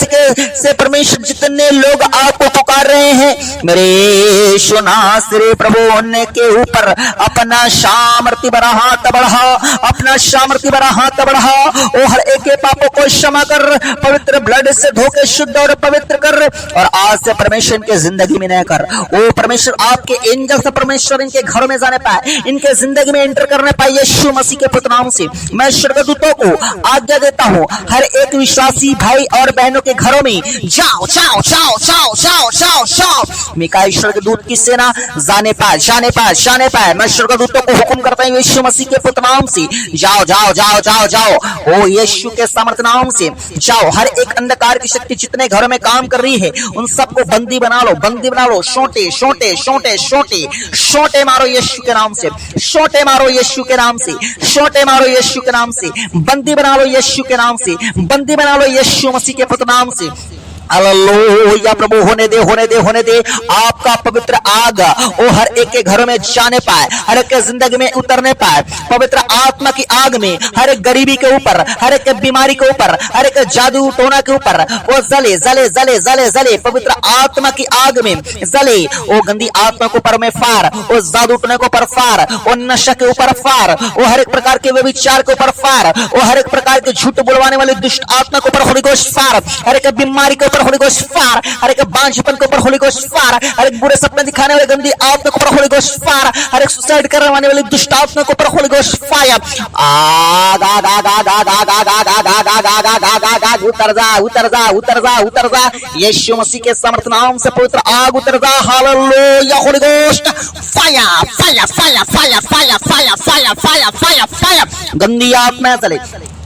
से परमेश्वर जितने लोग आपको पुकार रहे हैं मेरे यीशु नासरी प्रभु, उनके के ऊपर अपना सामर्थ्य बड़ा हाथ बढ़ा, अपना सामर्थ्य बड़ा हाथ बढ़ा। ओ हर एक के पापों को क्षमा कर, पवित्र ब्लड से धोके शुद्ध और पवित्र कर और आज से परमेश्वर इनके जिंदगी में नया कर। ओ परमेश्वर आपके एंजल से परमेश्वर इनके घरों में जाने पाए, इनके जिंदगी में एंटर करने पाए यीशु मसीह के पुत्र नाम से। मैं स्वर्गदूतों को आज्ञा देता हूं, हर एक विश्वासी भाई और बहनों के घरों में जाओ जाओ जाओ जाओ जाओ जाओ जाओ। मिकाएल स्वर्गदूत की सेना जाने पाए जाने पाए जाने पाए। मैं स्वर्गदूतों को हुक्म करता हूं यीशु मसीह के पुत्र नाम से, जाओ जाओ जाओ जाओ जाओ। ओ यीशु के सामर्थ्य नाम से जाओ। हर एक अंधकार की शक्ति जितने घरों में काम कर रही है उन सबको बंदी बना लो, बंदी बना लो। छोटे छोटे छोटे छोटे छोटे मारो यीशु के नाम से, छोटे मारो यीशु के नाम से, छोटे मारो यीशु के नाम से। बंदी बना लो यीशु के नाम से, बंदी बना लो यीशु मसीह के पुत्र नाम से। हालेलुया प्रभु, होने दे होने दे होने दे आपका पवित्र आग वो हर एक के घरों में जाने पाए, हर एक के जिंदगी में उतरने पाए। पवित्र आत्मा की आग में हर एक गरीबी के ऊपर, हर एक बीमारी के ऊपर, हर एक जादू टोना के ऊपर वो जले जले जले जले जले। पवित्र आत्मा की आग में जले। वो गंदी आत्मा के ऊपर में फार, वो जादू टोने के ऊपर फार, वो नशा के ऊपर फार, वो हर एक प्रकार के व्यभिचार के ऊपर फार, वो हर एक प्रकार के झूठ बोलवाने वाली दुष्ट आत्मा के ऊपर होली गोश्त फार, हर एक बीमारी के ऊपर होली गोश्त फार, हर एक बांझपन के ऊपर होली गोश्त फार, हर एक बुरे सपने दिखाने वाले गंदी आत्मा के ऊपर होली गोश्त फार, हर एक सुसाइड करने वाली दुष्ट आत्मा के ऊपर होली गोश्त फायर। आग आग आग आग आग आग आग आग आग आग आग आग आग आग आग आग उतर जा उतर जा उतर जा उतर जा। यीशु मसीह के सामर्थ्य नाम से पवित्र आग उतर जा। Hallelujah. Holi ghost fire fire fire fire fire fire fire fire fire fire. गंदी आत्मा चले,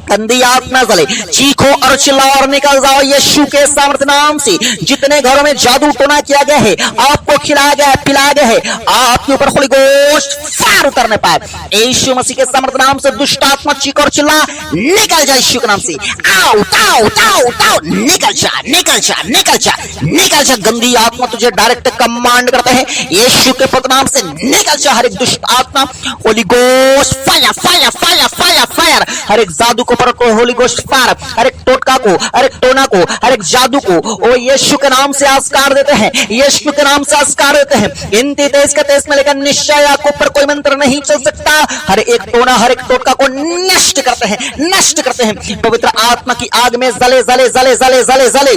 गंदी आत्मा चले, चीखो और चिल्लाओ और निकल जाओ यीशु के सामर्थ्य नाम से। जितने घरों में जादू टोना किया गया है, आपको खिलाया गया है, पिलाया गया है, आपके ऊपर होली गोश्त फायर उतरने पाए यीशु मसीह के सामर्थ्य नाम से। दुष्ट आत्मा चीख और चिल्ला निकल जा यीशु के नाम से। आओ ताओ ताओ ताओ, निकल जा निकल जा निकल जा निकल जा। गंदी आत्मा तुझे डायरेक्ट कमांड करते हैं यीशु के पुत्र नाम से, निकल जा। हर एक दुष्ट आत्मा holy ghost fire fire fire fire fire. हर एक जादू को पर को होली गोश्त फायर, हर एक टोटका को, हर एक टोना को, हर एक जादू को वो यीशु के नाम से आस्कार देते हैं, यीशु के नाम से आस्कार देते हैं। इन 33 के 23 में लेकर निश्चय आपको ऊपर कोई मंत्र नहीं चल सकता। हर एक टोना, हर एक टोटका को नष्ट करते हैं, नष्ट करते हैं। पवित्र आत्मा की आग में जले जले जले जले जले जले।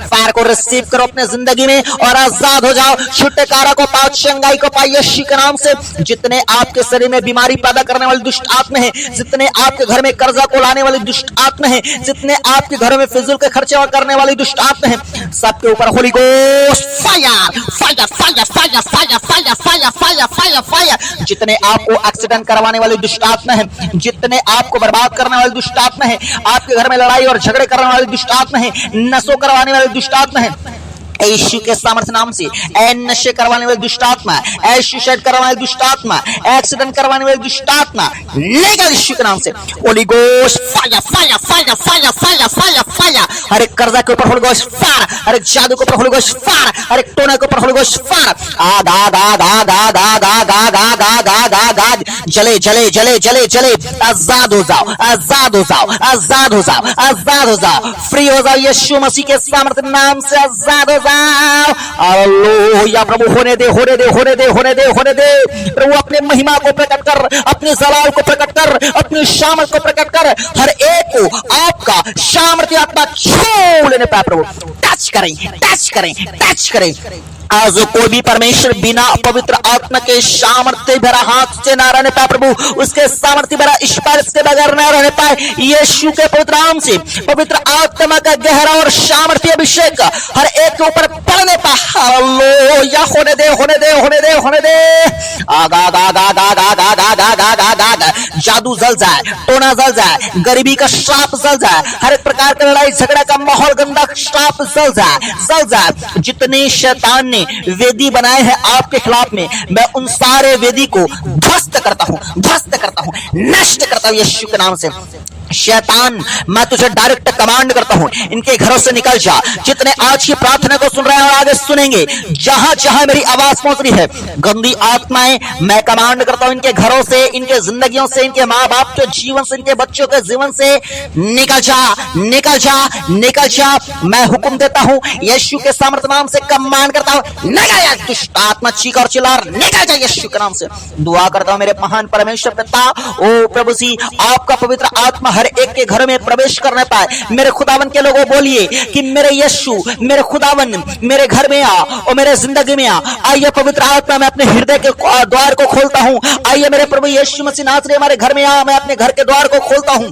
फायर को रिसीव करो अपने जिंदगी में और आजाद हो जाओ। छुटकारा को पाओ, चंगाई को पाओ यीशु के नाम से। जितने आपके शरीर में बीमारी पैदा करने वाली दुष्ट आत्मा है, जितने आपके घर में कर्जा को लाने वाली दुष्ट आत्मा है, जितने आपके घर में फिजूल के खर्चे करने वाली दुष्ट आत्मा है, सबके ऊपर Holi ghost fire fire fire fire fire fire fire fire fire fire. जितने आपको एक्सीडेंट करवाने वाली दुष्ट आत्मा है, जितने आपको बर्बाद करने वाली दुष्ट आत्मा है, आपके घर में लड़ाई और झगड़े करने वाली दुष्ट आत्मा है, नशों करवाने वाली दुष्ट आत्मा है, यीशु के सामर्थ्य नाम से नशे करवाने वाली दुष्ट आत्मा, सुसाइड करवाने वाली दुष्ट आत्मा, एक्सीडेंट करवाने वाली दुष्ट आत्मा, लेगा यीशु के नाम से holy ghost fire fire fire fire fire fire fire. हर एक कर्जा के ऊपर होली गोस्ट फायर, हर एक जादू के ऊपर होली गोस्ट फायर, हर एक टोना के ऊपर होली गोस्ट फायर। जले जले जले जले जले। आजाद हो जाओ, आजाद हो जाओ, आजाद हो जाओ, आजाद हो जाओ, फ्री हो जाओ यीशु मसीह के सामर्थ्य नाम से आजाद हो जाओ। हालेलुया। प्रभु होने दे होने दे होने दे होने दे होने दे। प्रभु अपने महिमा को प्रकट कर, अपने जलाल को प्रकट कर, अपनी सामर्थ को प्रकट कर। हर एक को आपका सामर्थ्य आत्मा छू लेने पाए। प्रभु टच करें, टच करें, टच करें। आज कोई भी परमेश्वर बिना पवित्र आत्मा के सामर्थ्य भरा हाथ से ना रहने पाए, प्रभु उसके सामर्थ्य भरा स्पर्श के बगैर ना रहने पाए। यीशु के पवित्र नाम से पवित्र आत्मा का गहरा और सामर्थ्य अभिषेक हर एक के ऊपर पड़ने पाए। हालेलुया। होने दे होने दे होने दे होने दे। जादू जल जाए, टोना जल जाए, गरीबी का श्राप जल जाए, हर एक प्रकार का लड़ाई झगड़ा का माहौल गंदा श्राप जल जाए, जल जाए। जितने शैतान ने वेदी बनाए हैं आपके खिलाफ में, मैं उन सारे वेदी को ध्वस्त करता हूं, ध्वस्त करता हूं, नष्ट करता हूं यीशु के नाम से। शैतान, मैं तुझे डायरेक्ट कमांड करता हूं, इनके घरों से निकल जा। जितने आज की प्रार्थना को सुन रहे हैं और आगे सुनेंगे, जहां जहां मेरी आवाज पहुंच रही है, गंदी आत्माएं मैं कमांड करता हूं, इनके घरों से, इनके जिंदगियों से, इनके माँ बाप के जीवन से, इनके बच्चों के जीवन से निकल जा, निकल जा, निकल जा। मैं हुक्म देता हूं, यीशु के सामर्थ्य नाम से कमांड करता हूं, निकल जा दुष्ट आत्मा, चीख और चिल्ला, निकल जा यीशु के नाम से। दुआ करता हूं मेरे महान परमेश्वर पिता, ओ प्रभु जी, आपका पवित्र आत्मा हर एक के घर में प्रवेश करने पाए। मेरे खुदावन के लोगों बोलिए कि मेरे यीशु, मेरे खुदावन मेरे घर में आ और मेरे जिंदगी में आ। आइए पवित्र आत्मा, मैं अपने हृदय के द्वार को खोलता हूं। आइए मेरे प्रभु यीशु मसीह नासरी हमारे घर में आ, मैं अपने घर के द्वार को खोलता हूं।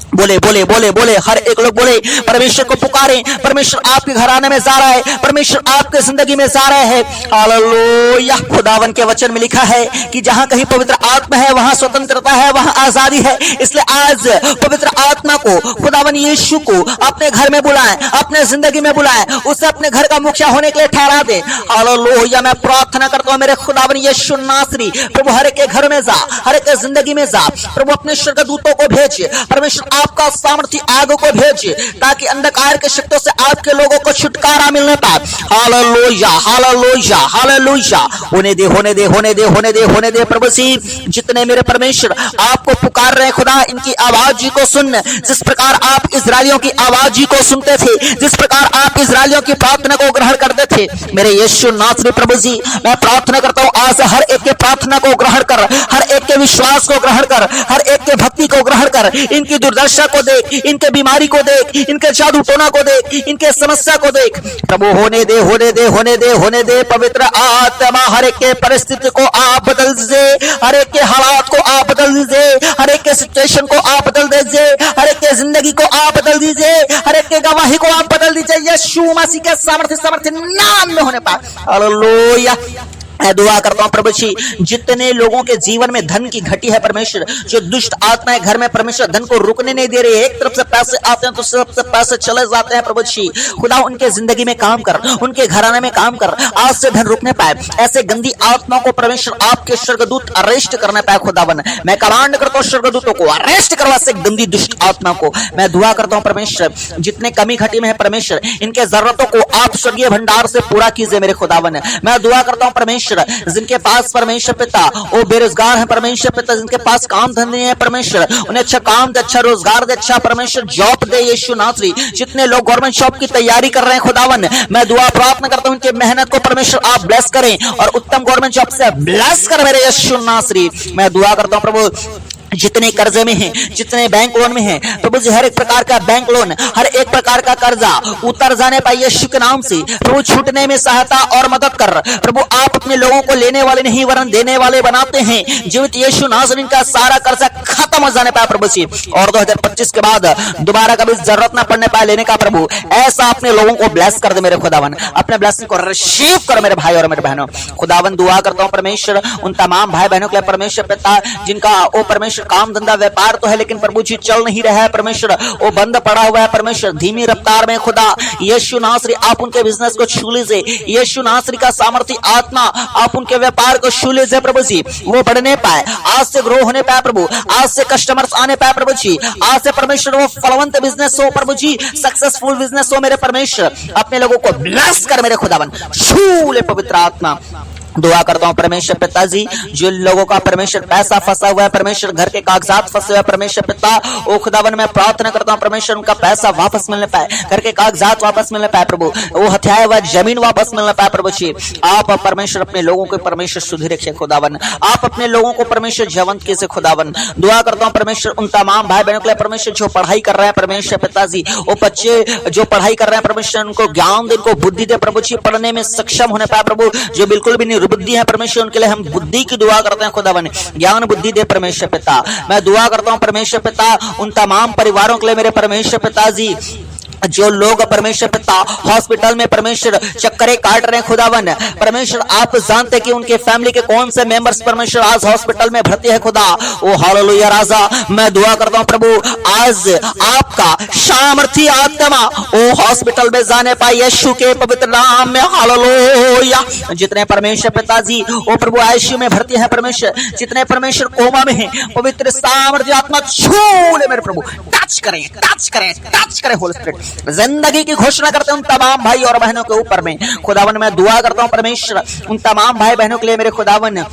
बोले बोले बोले बोले, हर एक लोग बोले, परमेश्वर को पुकारें। परमेश्वर आपके घराने में जा रहा है, परमेश्वर आपके जिंदगी में जा रहा है। हालेलुया। खुदावन के वचन में लिखा है कि जहां कहीं पवित्र आत्मा है वहां स्वतंत्रता है, वहां आजादी है। इसलिए आज पवित्र आत्मा को, खुदावन यीशु को अपने घर में बुलाएं, अपने जिंदगी में बुलाएं, उसे अपने घर का मुखिया होने के लिए ठहरा दे। हालेलुया। मैं प्रार्थना करता हूं मेरे खुदावन यीशु नासरी, प्रभु हर एक के घर में जा, हर एक के जिंदगी में जा। प्रभु अपने स्वर्गदूतों को भेज, परमेश्वर आपका सामर्थ्य आग को भेजे, ताकि अंधकार के शक्तियों से आपके लोगों को छुटकारा मिलने पाए। Hallelujah, hallelujah, hallelujah. होने दे होने दे होने दे होने दे होने दे प्रभु जी। जितने मेरे परमेश्वर आपको पुकार रहे खुदा, इनकी आवाज को सुन। जिस प्रकार आप इजरायलियों की आवाज को सुनते थे, जिस प्रकार आप इजरायलियों की प्रार्थना को ग्रहण करते थे, मेरे यीशु नासरी प्रभु जी, मैं प्रार्थना करता हूं आज हर एक के प्रार्थना को ग्रहण कर, हर एक के विश्वास को ग्रहण कर, हर एक के भक्ति को ग्रहण कर। इनकी दुर्दशा को देख, इनके बीमारी को देख, इनके जादू टोना को देख, इनके समस्या को देख। प्रभु होने दे होने दे होने दे होने दे। पवित्र आत्मा हर एक के परिस्थिति को आप बदल दीजिए, हर एक के हालात को आप बदल दीजिए, हर एक के सिचुएशन को आप बदल दीजिए, हर एक के जिंदगी को आप बदल दीजिए, हर एक के गवाही को आप बदल दीजिए यीशु मसीह के सामर्थ्य नाम में होने पाए। हालेलुया। मैं दुआ करता हूं प्रभु जी, जितने लोगों के जीवन में धन की घटी है परमेश्वर, जो दुष्ट आत्माएं घर में परमेश्वर धन को रुकने नहीं दे रही है, एक तरफ से पैसे आते हैं तो सबसे पैसे चले जाते हैं प्रभु जी। खुदा उनके जिंदगी में काम कर, उनके घराने में काम कर, आज से धन रुकने पाए। ऐसे गंदी आत्माओं को परमेश्वर आपके स्वर्गदूत अरेस्ट करने पाए। खुदावन, मैं कमांड करता हूं स्वर्गदूतों को अरेस्ट करवा से गंदी दुष्ट आत्मा को। मैं दुआ करता हूं परमेश्वर, जितने कमी घटी में है परमेश्वर, इनके जरूरतों को आप स्वर्गीय भंडार से पूरा कीजिए मेरे खुदावन। मैं दुआ करता हूं परमेश्वर, जिनके पास परमेश्वर पिता वो बेरोजगार है परमेश्वर पिता, जिनके पास काम धंधे हैं परमेश्वर, उन्हें अच्छा काम दे, अच्छा रोजगार दे, अच्छा परमेश्वर जॉब दे यीशु नासरी। जितने लोग गवर्नमेंट जॉब की तैयारी कर रहे हैं खुदावन, मैं दुआ प्रार्थना करता हूं उनकी मेहनत को परमेश्वर आप ब्लेस करें और उत्तम गवर्नमेंट जॉब से ब्लेस कर मेरे यीशु नासरी। मैं दुआ करता हूं प्रभु, जितने कर्जे में हैं, जितने बैंक लोन में हैं, प्रभु जी हर एक प्रकार का बैंक लोन, हर एक प्रकार का कर्जा उतर जाने पाए यीशु के नाम से। प्रभु छूटने में सहायता और मदद कर। प्रभु आप अपने लोगों को लेने वाले नहीं वरन देने वाले बनाते हैं। जीवित यीशु नाज़रीन का सारा कर्जा खत्म हो जाने पाए प्रभु जी, और 2025 के बाद दोबारा कभी जरूरत ना पड़ने पाए लेने का। प्रभु ऐसा अपने लोगों को ब्लेस कर दे मेरे खुदावन, अपने ब्लेसिंग को रिसीव करो मेरे भाई और मेरे बहनों। खुदावन दुआ करता हूँ परमेश्वर उन तमाम भाई बहनों के लिए परमेश्वर पिता जिनका ओ परमेश्वर काम धंधा व्यापार तो है लेकिन प्रभु जी चल नहीं रहा है परमेश्वर, वो बंद पड़ा हुआ है परमेश्वर धीमी रफ्तार में। खुदा यीशु नासरी आप उनके बिजनेस को छू लीजिए, यीशु नासरी का सामर्थ्य आत्मा आप उनके व्यापार को छू लीजिए प्रभु जी, वो बढ़ने पाए, आज से ग्रो होने पाए प्रभु, आज से कस्टमर्स आने पाए प्रभु जी, आज से परमेश्वर वो फलवंत बिजनेस हो प्रभु जी, सक्सेसफुल बिजनेस हो मेरे परमेश्वर। अपने लोगों को ब्लेस कर मेरे खुदावन, छू ले पवित्र आत्मा। दुआ करता हूँ परमेश्वर पिताजी जो लोगों का परमेश्वर पैसा फंसा हुआ है परमेश्वर, घर के कागजात फंसे हुए परमेश्वर पिता, ओ खुदावन मैं प्रार्थना करता हूँ परमेश्वर उनका पैसा वापस मिलने पाए, घर के कागजात वापस मिलने पाए प्रभु, वो हथियाया हुआ जमीन वापस मिलने पाए प्रभु जी। आप परमेश्वर अपने लोगों को परमेश्वर सुधीर रखिए खुदावन, आप अपने लोगों को परमेश्वर जीवंत कीजिए खुदावन। दुआ करता हूँ परमेश्वर उन तमाम भाई बहनों के लिए परमेश्वर जो पढ़ाई कर रहे हैं परमेश्वर पिताजी, वो बच्चे जो पढ़ाई कर रहे हैं परमेश्वर उनको ज्ञान दे, उनको बुद्धि दे प्रभु जी, पढ़ने में सक्षम होने पाए प्रभु, जो बिल्कुल भी नहीं बुद्धि है परमेश्वर उनके लिए हम बुद्धि की दुआ करते हैं खुदावन, ज्ञान बुद्धि दे परमेश्वर पिता। मैं दुआ करता हूं परमेश्वर पिता उन तमाम परिवारों के लिए मेरे परमेश्वर पिताजी जो लोग परमेश्वर पिता हॉस्पिटल में परमेश्वर चक्करे काट रहे हैं खुदावन, परमेश्वर आप जानते कि उनके फैमिली के कौन से मेंबर्स परमेश्वर आज हॉस्पिटल में भर्ती है खुदा। ओ हालेलुया राजा, मैं दुआ करता हूं प्रभु आज आपका सामर्थी आत्मा ओ हॉस्पिटल में जाने पाए यीशु के पवित्र नाम में हालेलुया। जितने परमेश्वर पिताजी ओ प्रभु आईसीयू में भर्ती है परमेश्वर, जितने परमेश्वर कोमा में है पवित्र सामर्थी आत्मा छू ले मेरे प्रभु, टच करें टच करें टच करें होली स्पिरिट। जिंदगी की घोषणा करते हैं उन तमाम भाई और बहनों के ऊपर में खुदावन, मैं दुआ करता हूं परमेश्वर उन तमाम भाई बहनों के लिए मेरे खुदावन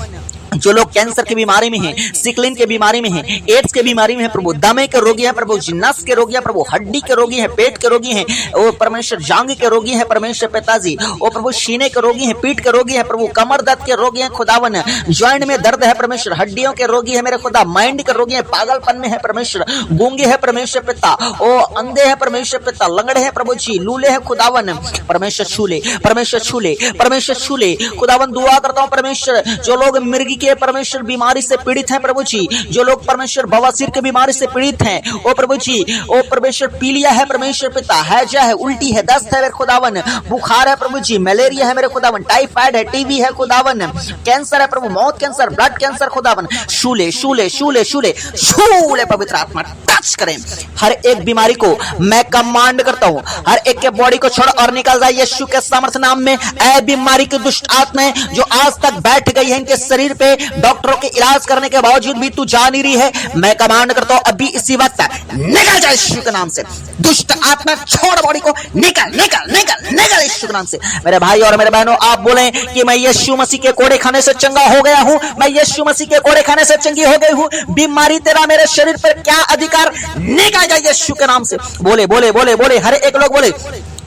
जो लोग कैंसर की बीमारी में हैं, सिकलिन की बीमारी में हैं, एड्स की बीमारी में हैं प्रभु, दमे के रोगी हैं प्रभु, नस के रोगी हैं प्रभु, हड्डी के रोगी हैं, पेट के रोगी हैं ओ परमेश्वर, जांग के रोगी हैं परमेश्वर पिताजी, ओ प्रभु सीने के रोगी हैं, पीठ के रोगी हैं प्रभु, कमर दर्द के रोगी हैं खुदावन, ज्वाइंट में दर्द है परमेश्वर, हड्डियों के रोगी है मेरे खुदा, माइंड के रोगी है, पागलपन में है परमेश्वर, गूंगे है परमेश्वर पिता, ओ अंधे है परमेश्वर पिता, लंगड़े है प्रभु जी, लूले है खुदावन, परमेश्वर छूले परमेश्वर छूले परमेश्वर छूले खुदावन। दुआ करता हूँ परमेश्वर जो लोग मिर्गी के परमेश्वर बीमारी से पीड़ित हैं प्रभु जी, जो लोग परमेश्वर बवासीर की बीमारी से पीड़ित हैं ओ प्रभु जी, ओ परमेश्वर पीलिया है परमेश्वर पिता, हैजा है, उल्टी है, दस्त है मेरे खुदावन, बुखार है प्रभु जी, मलेरिया है मेरे खुदावन, टाइफाइड है, टीबी है खुदावन, कैंसर है प्रभु, मौत कैंसर, ब्लड कैंसर खुदावन, शूले शूले शूले शूले शूले पवित्र आत्मा टच करें हर एक बीमारी को। मैं कमांड करता हूं हर एक के बॉडी को छोड़ और निकल जाए यीशु के सामर्थ्य नाम में। ऐ बीमारी की दुष्ट आत्माएं जो आज तक बैठ गई है इनके शरीर पे, डॉक्टरों के इलाज करने के बावजूद भी तू जा नहीं रही है, मैं कमांड करता हूं अभी इसी वक्त निकल जाए यीशु के नाम से। दुष्ट आत्मा छोड़ बॉडी को, निकल निकल निकल निकल यीशु के नाम से। मेरे भाई और मेरे बहनों आप बोलें कि मैं यीशु मसीह के कोड़े खाने से चंगा हो गया हूं, मैं यीशु मसीह के कोड़े खाने से चंगी हो गई हूं, बीमारी तेरा मेरे शरीर पर क्या अधिकार, निकल जाए यीशु के नाम से। बोले बोले बोले बोले हर एक लोग बोले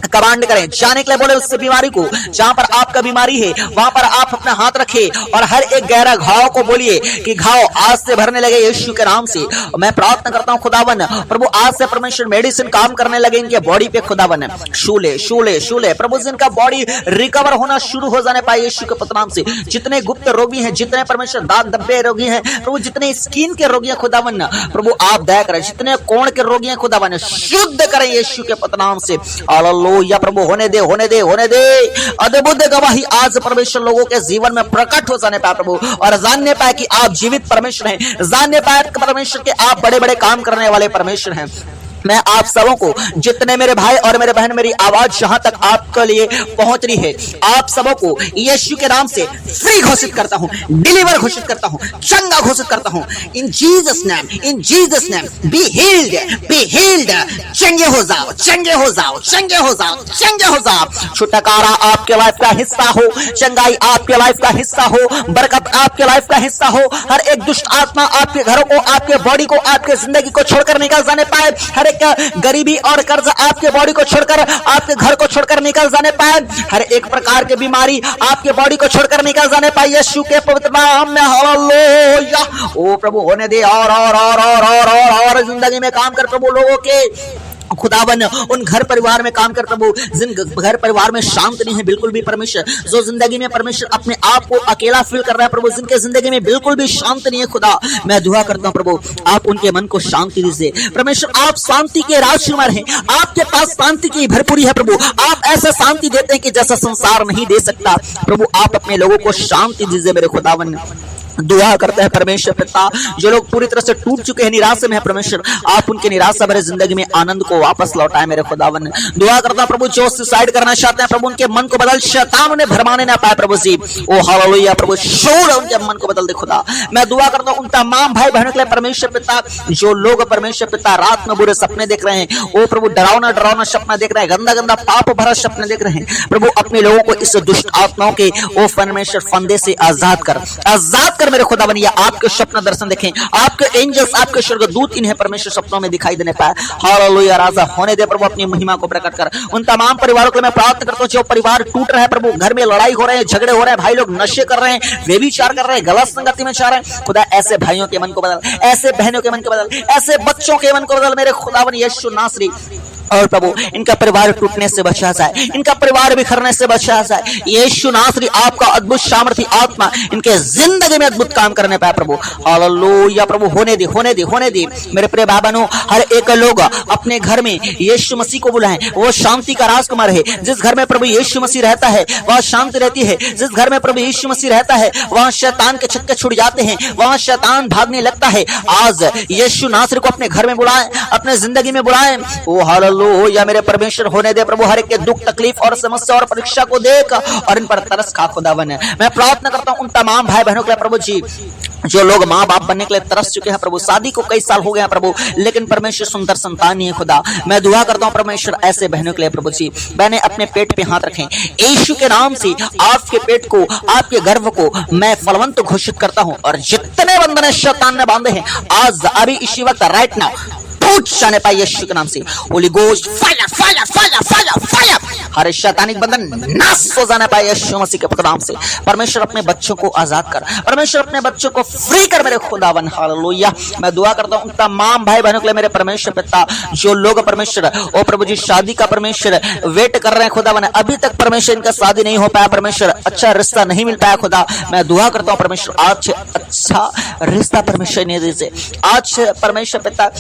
कमांड करें जाने के लिए, बोले उस बीमारी को जहां पर आपका बीमारी है वहां पर आप अपना हाथ रखें और हर एक गहरा घाव को बोलिए कि घाव आज से भरने लगे यीशु के नाम से। मैं प्रार्थना करता हूं खुदावन प्रभु आज से परमेश्वर मेडिसिन काम करने लगे इनके बॉडी पे खुदावन, शूले शूले शूले प्रभु जिनका बॉडी रिकवर होना शुरू हो जाने पाए यीशु के नाम से। जितने गुप्त रोगी हैं, जितने परमेश्वर दांत धब्बे रोगी हैं प्रभु, जितने स्किन के रोगी हैं खुदावन प्रभु आप दया करें, जितने कोण के रोगी हैं खुदावन शुद्ध करें यीशु के नाम से। हालेलुया प्रभु, होने दे होने दे होने दे। अद्भुत गवाही आज परमेश्वर लोगों के जीवन में प्रकट हो जाने पाए प्रभु, और जानने पाए कि आप जीवित परमेश्वर हैं, जानने पाए परमेश्वर के आप बड़े बड़े काम करने वाले परमेश्वर हैं। मैं आप सबों को, जितने मेरे भाई और मेरे बहन मेरी आवाज जहां तक आपके लिए पहुंच रही है, आप सबों को यीशु के नाम से फ्री घोषित करता हूं, डिलीवर घोषित करता हूं, चंगा घोषित करता हूं। In Jesus name, in Jesus name be healed, be healed. चंगे हो जाओ, चंगे हो जाओ, चंगे हो जाओ, चंगे हो जाओ। छुटकारा आपके लाइफ का हिस्सा हो, चंगाई आपके लाइफ का हिस्सा हो, बरकत आपके लाइफ का हिस्सा हो। हर एक दुष्ट आत्मा आपके घरों को, आपके बॉडी को, आपके जिंदगी को छोड़कर निकल जाने पाए। हर एक एक गरीबी और कर्ज आपके बॉडी को छोड़कर, आपके घर को छोड़कर निकल जाने पाए। हर एक प्रकार की बीमारी आपके बॉडी को छोड़कर निकल जाने पाए यीशु के पवित्र नाम में। हालेलुया। ओ प्रभु होने दे और जिंदगी में काम कर प्रभु, लोगों के खुदावन उन घर परिवार में काम कर प्रभु, जिन घर परिवार में शांति नहीं है बिल्कुल भी परमेश्वर, जो जिंदगी में परमेश्वर अपने आप को अकेला फील कर रहा है प्रभु, जिनके जिंदगी में बिल्कुल भी शांति नहीं है खुदा, मैं दुआ करता हूं प्रभु आप उनके मन को शांति दीजिए परमेश्वर। आप शांति के राजकुमार हैं, आपके पास शांति की भरपूरी है प्रभु। आप ऐसा शांति देते हैं कि जैसा संसार नहीं दे सकता प्रभु। आप अपने लोगों को शांति दीजिए मेरे खुदावन। दुआ करते हैं परमेश्वर पिता, जो लोग पूरी तरह से टूट चुके हैं, निराशा में है परमेश्वर, आप उनके निराशा भरे जिंदगी में आनंद को वापस लौटाए मेरे खुदावन। दुआ करता हूं प्रभु जो सुसाइड करना चाहते हैं प्रभु, उनके मन को बदल, शैतान उन्हें भरमाने ना पाए प्रभु जी। ओ हालेलुया प्रभु, शोर उनके मन को बदल दे खुदा। मैं दुआ करता हूं उन तमाम भाई बहनों के लिए परमेश्वर पिता, जो लोग परमेश्वर पिता रात में बुरे सपने देख रहे हैं, ओ प्रभु डरावना सपना देख रहे हैं, गंदा पाप भरा सपने देख रहे हैं प्रभु, अपने लोगों को इस दुष्ट आत्माओं के ओ परमेश्वर फंदे से आजाद कर मेरे खुदा बनिए। आपके स्वप्न दर्शन देखें, आपके एंजल्स, आपके स्वर्गदूत इन्हें परमेश्वर सपनों में दिखाई देने पाए। हालेलुया राजा होने दे प्रभु, अपनी महिमा को प्रकट कर। उन तमाम परिवारों के लिए मैं प्रार्थना करता हूं जो परिवार टूट रहे हैं प्रभु, घर में लड़ाई हो रहे हैं, झगड़े हो रहे हैं, भाई लोग नशे कर रहे हैं, व्यभिचार कर रहे हैं, गलत संगति में जा रहे हैं खुदा, ऐसे भाइयों के मन को बदल, ऐसे बहनों के मन को बदल, ऐसे बच्चों के मन को बदल मेरे खुदावन यीशु नासरी। और प्रभु इनका परिवार टूटने से बचा जाए, इनका परिवार बिखरने से बचा जाए यीशु नासरी। आपका अद्भुत सामर्थ्य आत्मा इनके जिंदगी में अद्भुत काम करने पाए प्रभु। हालेलुया प्रभु, होने दे मेरे प्रिय भाई बहनों, हर एक लोग अपने घर में यीशु मसीह को बुलाएं। वो शांति का राजकुमार है। जिस घर में प्रभु यीशु मसीह रहता है वहां शांति रहती है। जिस घर में प्रभु यीशु मसीह रहता है वहां शैतान के छक्के छुड़ जाते हैं, वहां शैतान भागने लगता है। आज यीशु नासरी को अपने घर में बुलाएं, अपने जिंदगी में बुलाएं। ओ हालेलुया मेरे परमेश्वर, होने दे प्रभु हर एक के दुख तकलीफ और समस्या और परीक्षा को देख और इन पर तरस खा खुदावन। मैं प्रार्थना करता हूं उन तमाम भाई बहनों के लिए प्रभु जी जो लोग माँ बाप बनने के लिए तरस चुके हैं प्रभु, शादी को कई साल हो गए हैं प्रभु, लेकिन परमेश्वर सुंदर संतान नहीं है खुदा। मैं दुआ करता हूं परमेश्वर ऐसे बहनों के लिए प्रभु जी, बहनें अपने पेट पे हाथ रखें यीशु के नाम से। आपके पेट को, आपके गर्भ को मैं फलवंत घोषित करता हूं और जितने बंधन शैतान ने बांधे हैं आज अभी इसी वक्त राइट नाउ टूट जाने पाए यीशु के नाम से। Holy ghost fire fire fire fire fire, हर शैतानिक बंधन नाश हो जाने पाए यीशु मसीह के नाम से। परमेश्वर अपने बच्चों को आजाद कर, परमेश्वर अपने बच्चों को फ्री कर मेरे खुदावन। हालेलुया मैं दुआ करता हूं तमाम भाई बहनों के लिए मेरे परमेश्वर पिता, जो लोग परमेश्वर ओ प्रभु जी शादी का परमेश्वर वेट कर रहे हैं खुदावन, अभी तक परमेश्वर इनका शादी नहीं हो पाया परमेश्वर, अच्छा रिश्ता नहीं मिल पाया खुदा, मैं दुआ करता हूं परमेश्वर आज अच्छा रिश्ता परमेश्वर ने दीजिए। आज परमेश्वर पिता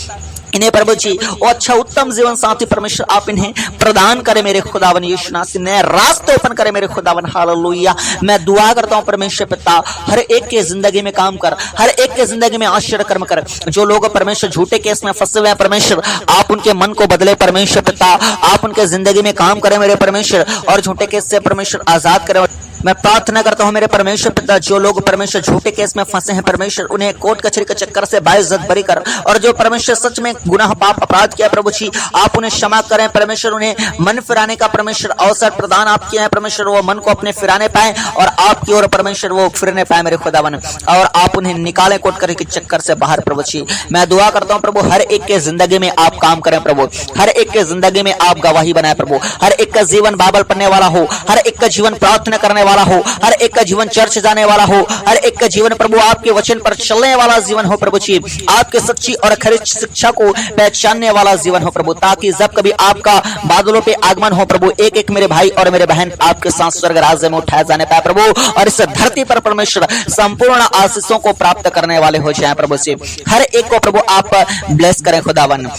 इन्हें प्रभु जी वो अच्छा उत्तम जीवन साथी परमेश्वर आप इन्हें प्रदान करे मेरे खुदावन यीशु नासरी, नए रास्ते ओपन करे मेरे खुदावन। हालेलुया मैं दुआ करता हूं परमेश्वर पिता हर एक के जिंदगी में काम कर, हर एक के जिंदगी में आश्चर्य कर्म कर। जो लोग परमेश्वर झूठे केस में फंसे हुए हैं परमेश्वर आप उनके मन को बदले परमेश्वर पिता, आप उनके जिंदगी में काम करें मेरे परमेश्वर और झूठे केस से परमेश्वर आजाद करें। मैं प्रार्थना करता हूं मेरे परमेश्वर पिता, जो लोग परमेश्वर झूठे केस में फंसे हैं परमेश्वर उन्हें कोर्ट कचहरी के चक्कर से बाइज्जत बरी कर, और जो परमेश्वर सच में गुनाह पाप अपराध किया प्रभु जी आप उन्हें क्षमा करें परमेश्वर, उन्हें मन फिराने का परमेश्वर अवसर प्रदान आप किया है परमेश्वर, वो मन को अपने फिराने पाए और आपकी ओर परमेश्वर वो फिरने पाए मेरे खुदावन, और आप उन्हें निकालें कोर्ट कचहरी के चक्कर से बाहर प्रभु जी। मैं दुआ करता हूं प्रभु हर एक के जिंदगी में आप काम करें प्रभु, हर एक के जिंदगी में आप गवाही बनाए प्रभु, हर एक का जीवन बाइबल पढ़ने वाला हो, हर एक का जीवन प्रार्थना करने वाला हो, हर एक का जीवन चर्च जाने वाला हो, हर एक का जीवन प्रभु आपके वचन पर चलने वाला जीवन हो प्रभु जी, आपके सच्ची और खरी शिक्षा को पहचानने वाला जीवन हो प्रभु, ताकि जब कभी आपका बादलों पे आगमन हो प्रभु एक एक मेरे भाई और मेरे बहन आपके साथ स्वर्ग राज्य में उठाए जाने पाए प्रभु, और इस धरती पर परमेश्वर संपूर्ण आशीषों को प्राप्त करने वाले हो जाए प्रभु से। हर एक को प्रभु आप ब्लेस करें खुदावन।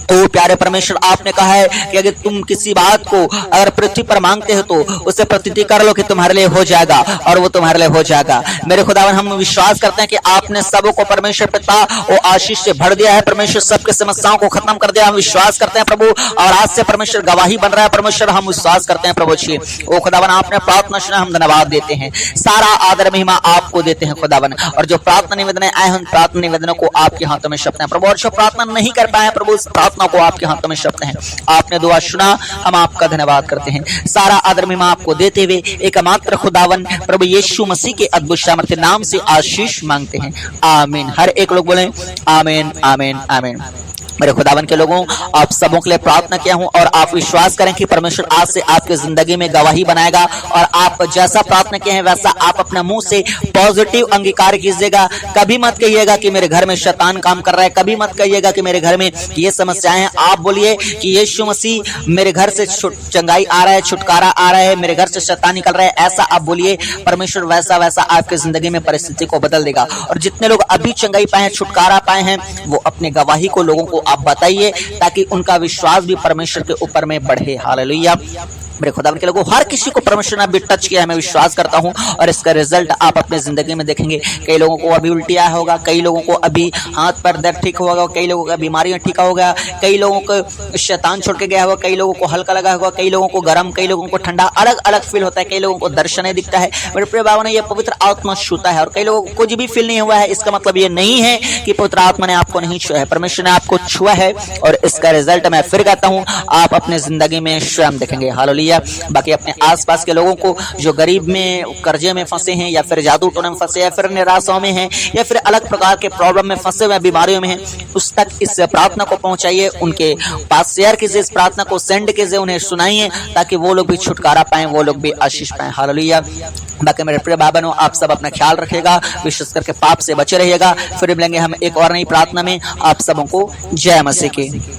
तो प्यारे परमेश्वर आपने कहा है कि अगर तुम किसी बात को अगर पृथ्वी पर मांगते हो तो उसे प्रतीति कर लो कि तुम्हारे लिए हो जाएगा और वो तुम्हारे लिए हो जाएगा। मेरे खुदावन हम विश्वास करते हैं कि आपने सबों को परमेश्वर पिता वो आशीष से भर दिया है परमेश्वर, सबके समस्याओं को खत्म कर दिया, हम विश्वास करते हैं प्रभु, और आज से परमेश्वर गवाही बन रहा है परमेश्वर, हम विश्वास करते हैं प्रभु जी। ओ खुदावन आपने प्रार्थना सुना, हम धन्यवाद देते हैं, सारा आदर महिमा आपको देते हैं खुदावन, और जो प्रार्थना निवेदन आए हम प्रार्थना निवेदनों को आपके हाथों में सौंपते हैं प्रभु, और जो प्रार्थना नहीं कर पाए प्रभु को आपके हाथों में सौंपते हैं। आपने दुआ सुना, हम आपका धन्यवाद करते हैं, सारा आदर महिमा आपको देते हुए एकमात्र खुदावन प्रभु यीशु मसीह के अद्भुत सामर्थ्य नाम से आशीष मांगते हैं, आमीन। हर एक लोग बोले आमीन आमीन आमीन। मेरे खुदावन के लोगों, आप सबों के लिए प्रार्थना किया हूं और आप विश्वास करें कि परमेश्वर आज से आपकी जिंदगी में गवाही बनाएगा और आप जैसा प्रार्थना किए हैं वैसा आप अपने मुंह से पॉजिटिव अंगीकार कीजिएगा। कभी मत कहिएगा कि मेरे घर में शैतान काम कर रहा है, कभी मत कहिएगा कि मेरे घर में ये समस्याएं हैं। आप बोलिए कि यीशु मसीह मेरे घर से चंगाई आ रहा है, छुटकारा आ रहा है, मेरे घर से शैतान निकल रहा है, ऐसा आप बोलिए। परमेश्वर वैसा वैसा आपकी जिंदगी में परिस्थिति को बदल देगा। और जितने लोग अभी चंगाई पाए हैं, छुटकारा पाए हैं, वो अपने गवाही को लोगों को आप बताइए ताकि उनका विश्वास भी परमेश्वर के ऊपर में बढ़े। हालेलुया। मेरे खुदावन के लोगों, हर किसी को परमेश्वर ने अभी टच किया है, मैं विश्वास करता हूं और इसका रिजल्ट आप अपने जिंदगी में देखेंगे। कई लोगों को अभी उल्टी आया होगा, कई लोगों को अभी हाथ पैर दर्द ठीक होगा, कई लोगों का बीमारियां ठीक हो गया, कई लोगों को शैतान छोड़ के गया होगा, कई लोगों को हल्का लगा होगा, कई लोगों को गर्म, कई लोगों को ठंडा, अलग अलग फील होता है, कई लोगों को दर्शन दिखता है। मेरे प्रिय भाइयों ने, ये पवित्र आत्मा छूता है और कई लोगों को कुछ भी फील नहीं हुआ है। इसका मतलब ये नहीं है कि पवित्र आत्मा ने आपको नहीं छुआ है, परमेश्वर ने आपको छुआ है और इसका रिजल्ट मैं फिर कहता हूं आप अपने जिंदगी में स्वयं देखेंगे। हालेलुया। बाकी अपने आसपास के लोगों को जो गरीब में, कर्जे में फंसे हैं या फिर जादू टोने में फंसे या फिर निराशाओं में हैं या फिर अलग प्रकार के प्रॉब्लम में फंसे हुए, बीमारियों में हैं, उस तक इस प्रार्थना को पहुंचाइए, उनके पास शेयर कीजिए, इस प्रार्थना को सेंड कीजिए, उन्हें सुनाइए ताकि वो लोग भी छुटकारा पाएं, वो लोग भी आशीष पाएं। हालेलुया। बाकी मेरे प्रिय भाई बहनों, आप सब अपना ख्याल रखिएगा, विशेष करके पाप से बचे रहिएगा। फिर मिलेंगे हम एक और नई प्रार्थना में। आप सबों को जय मसीह की।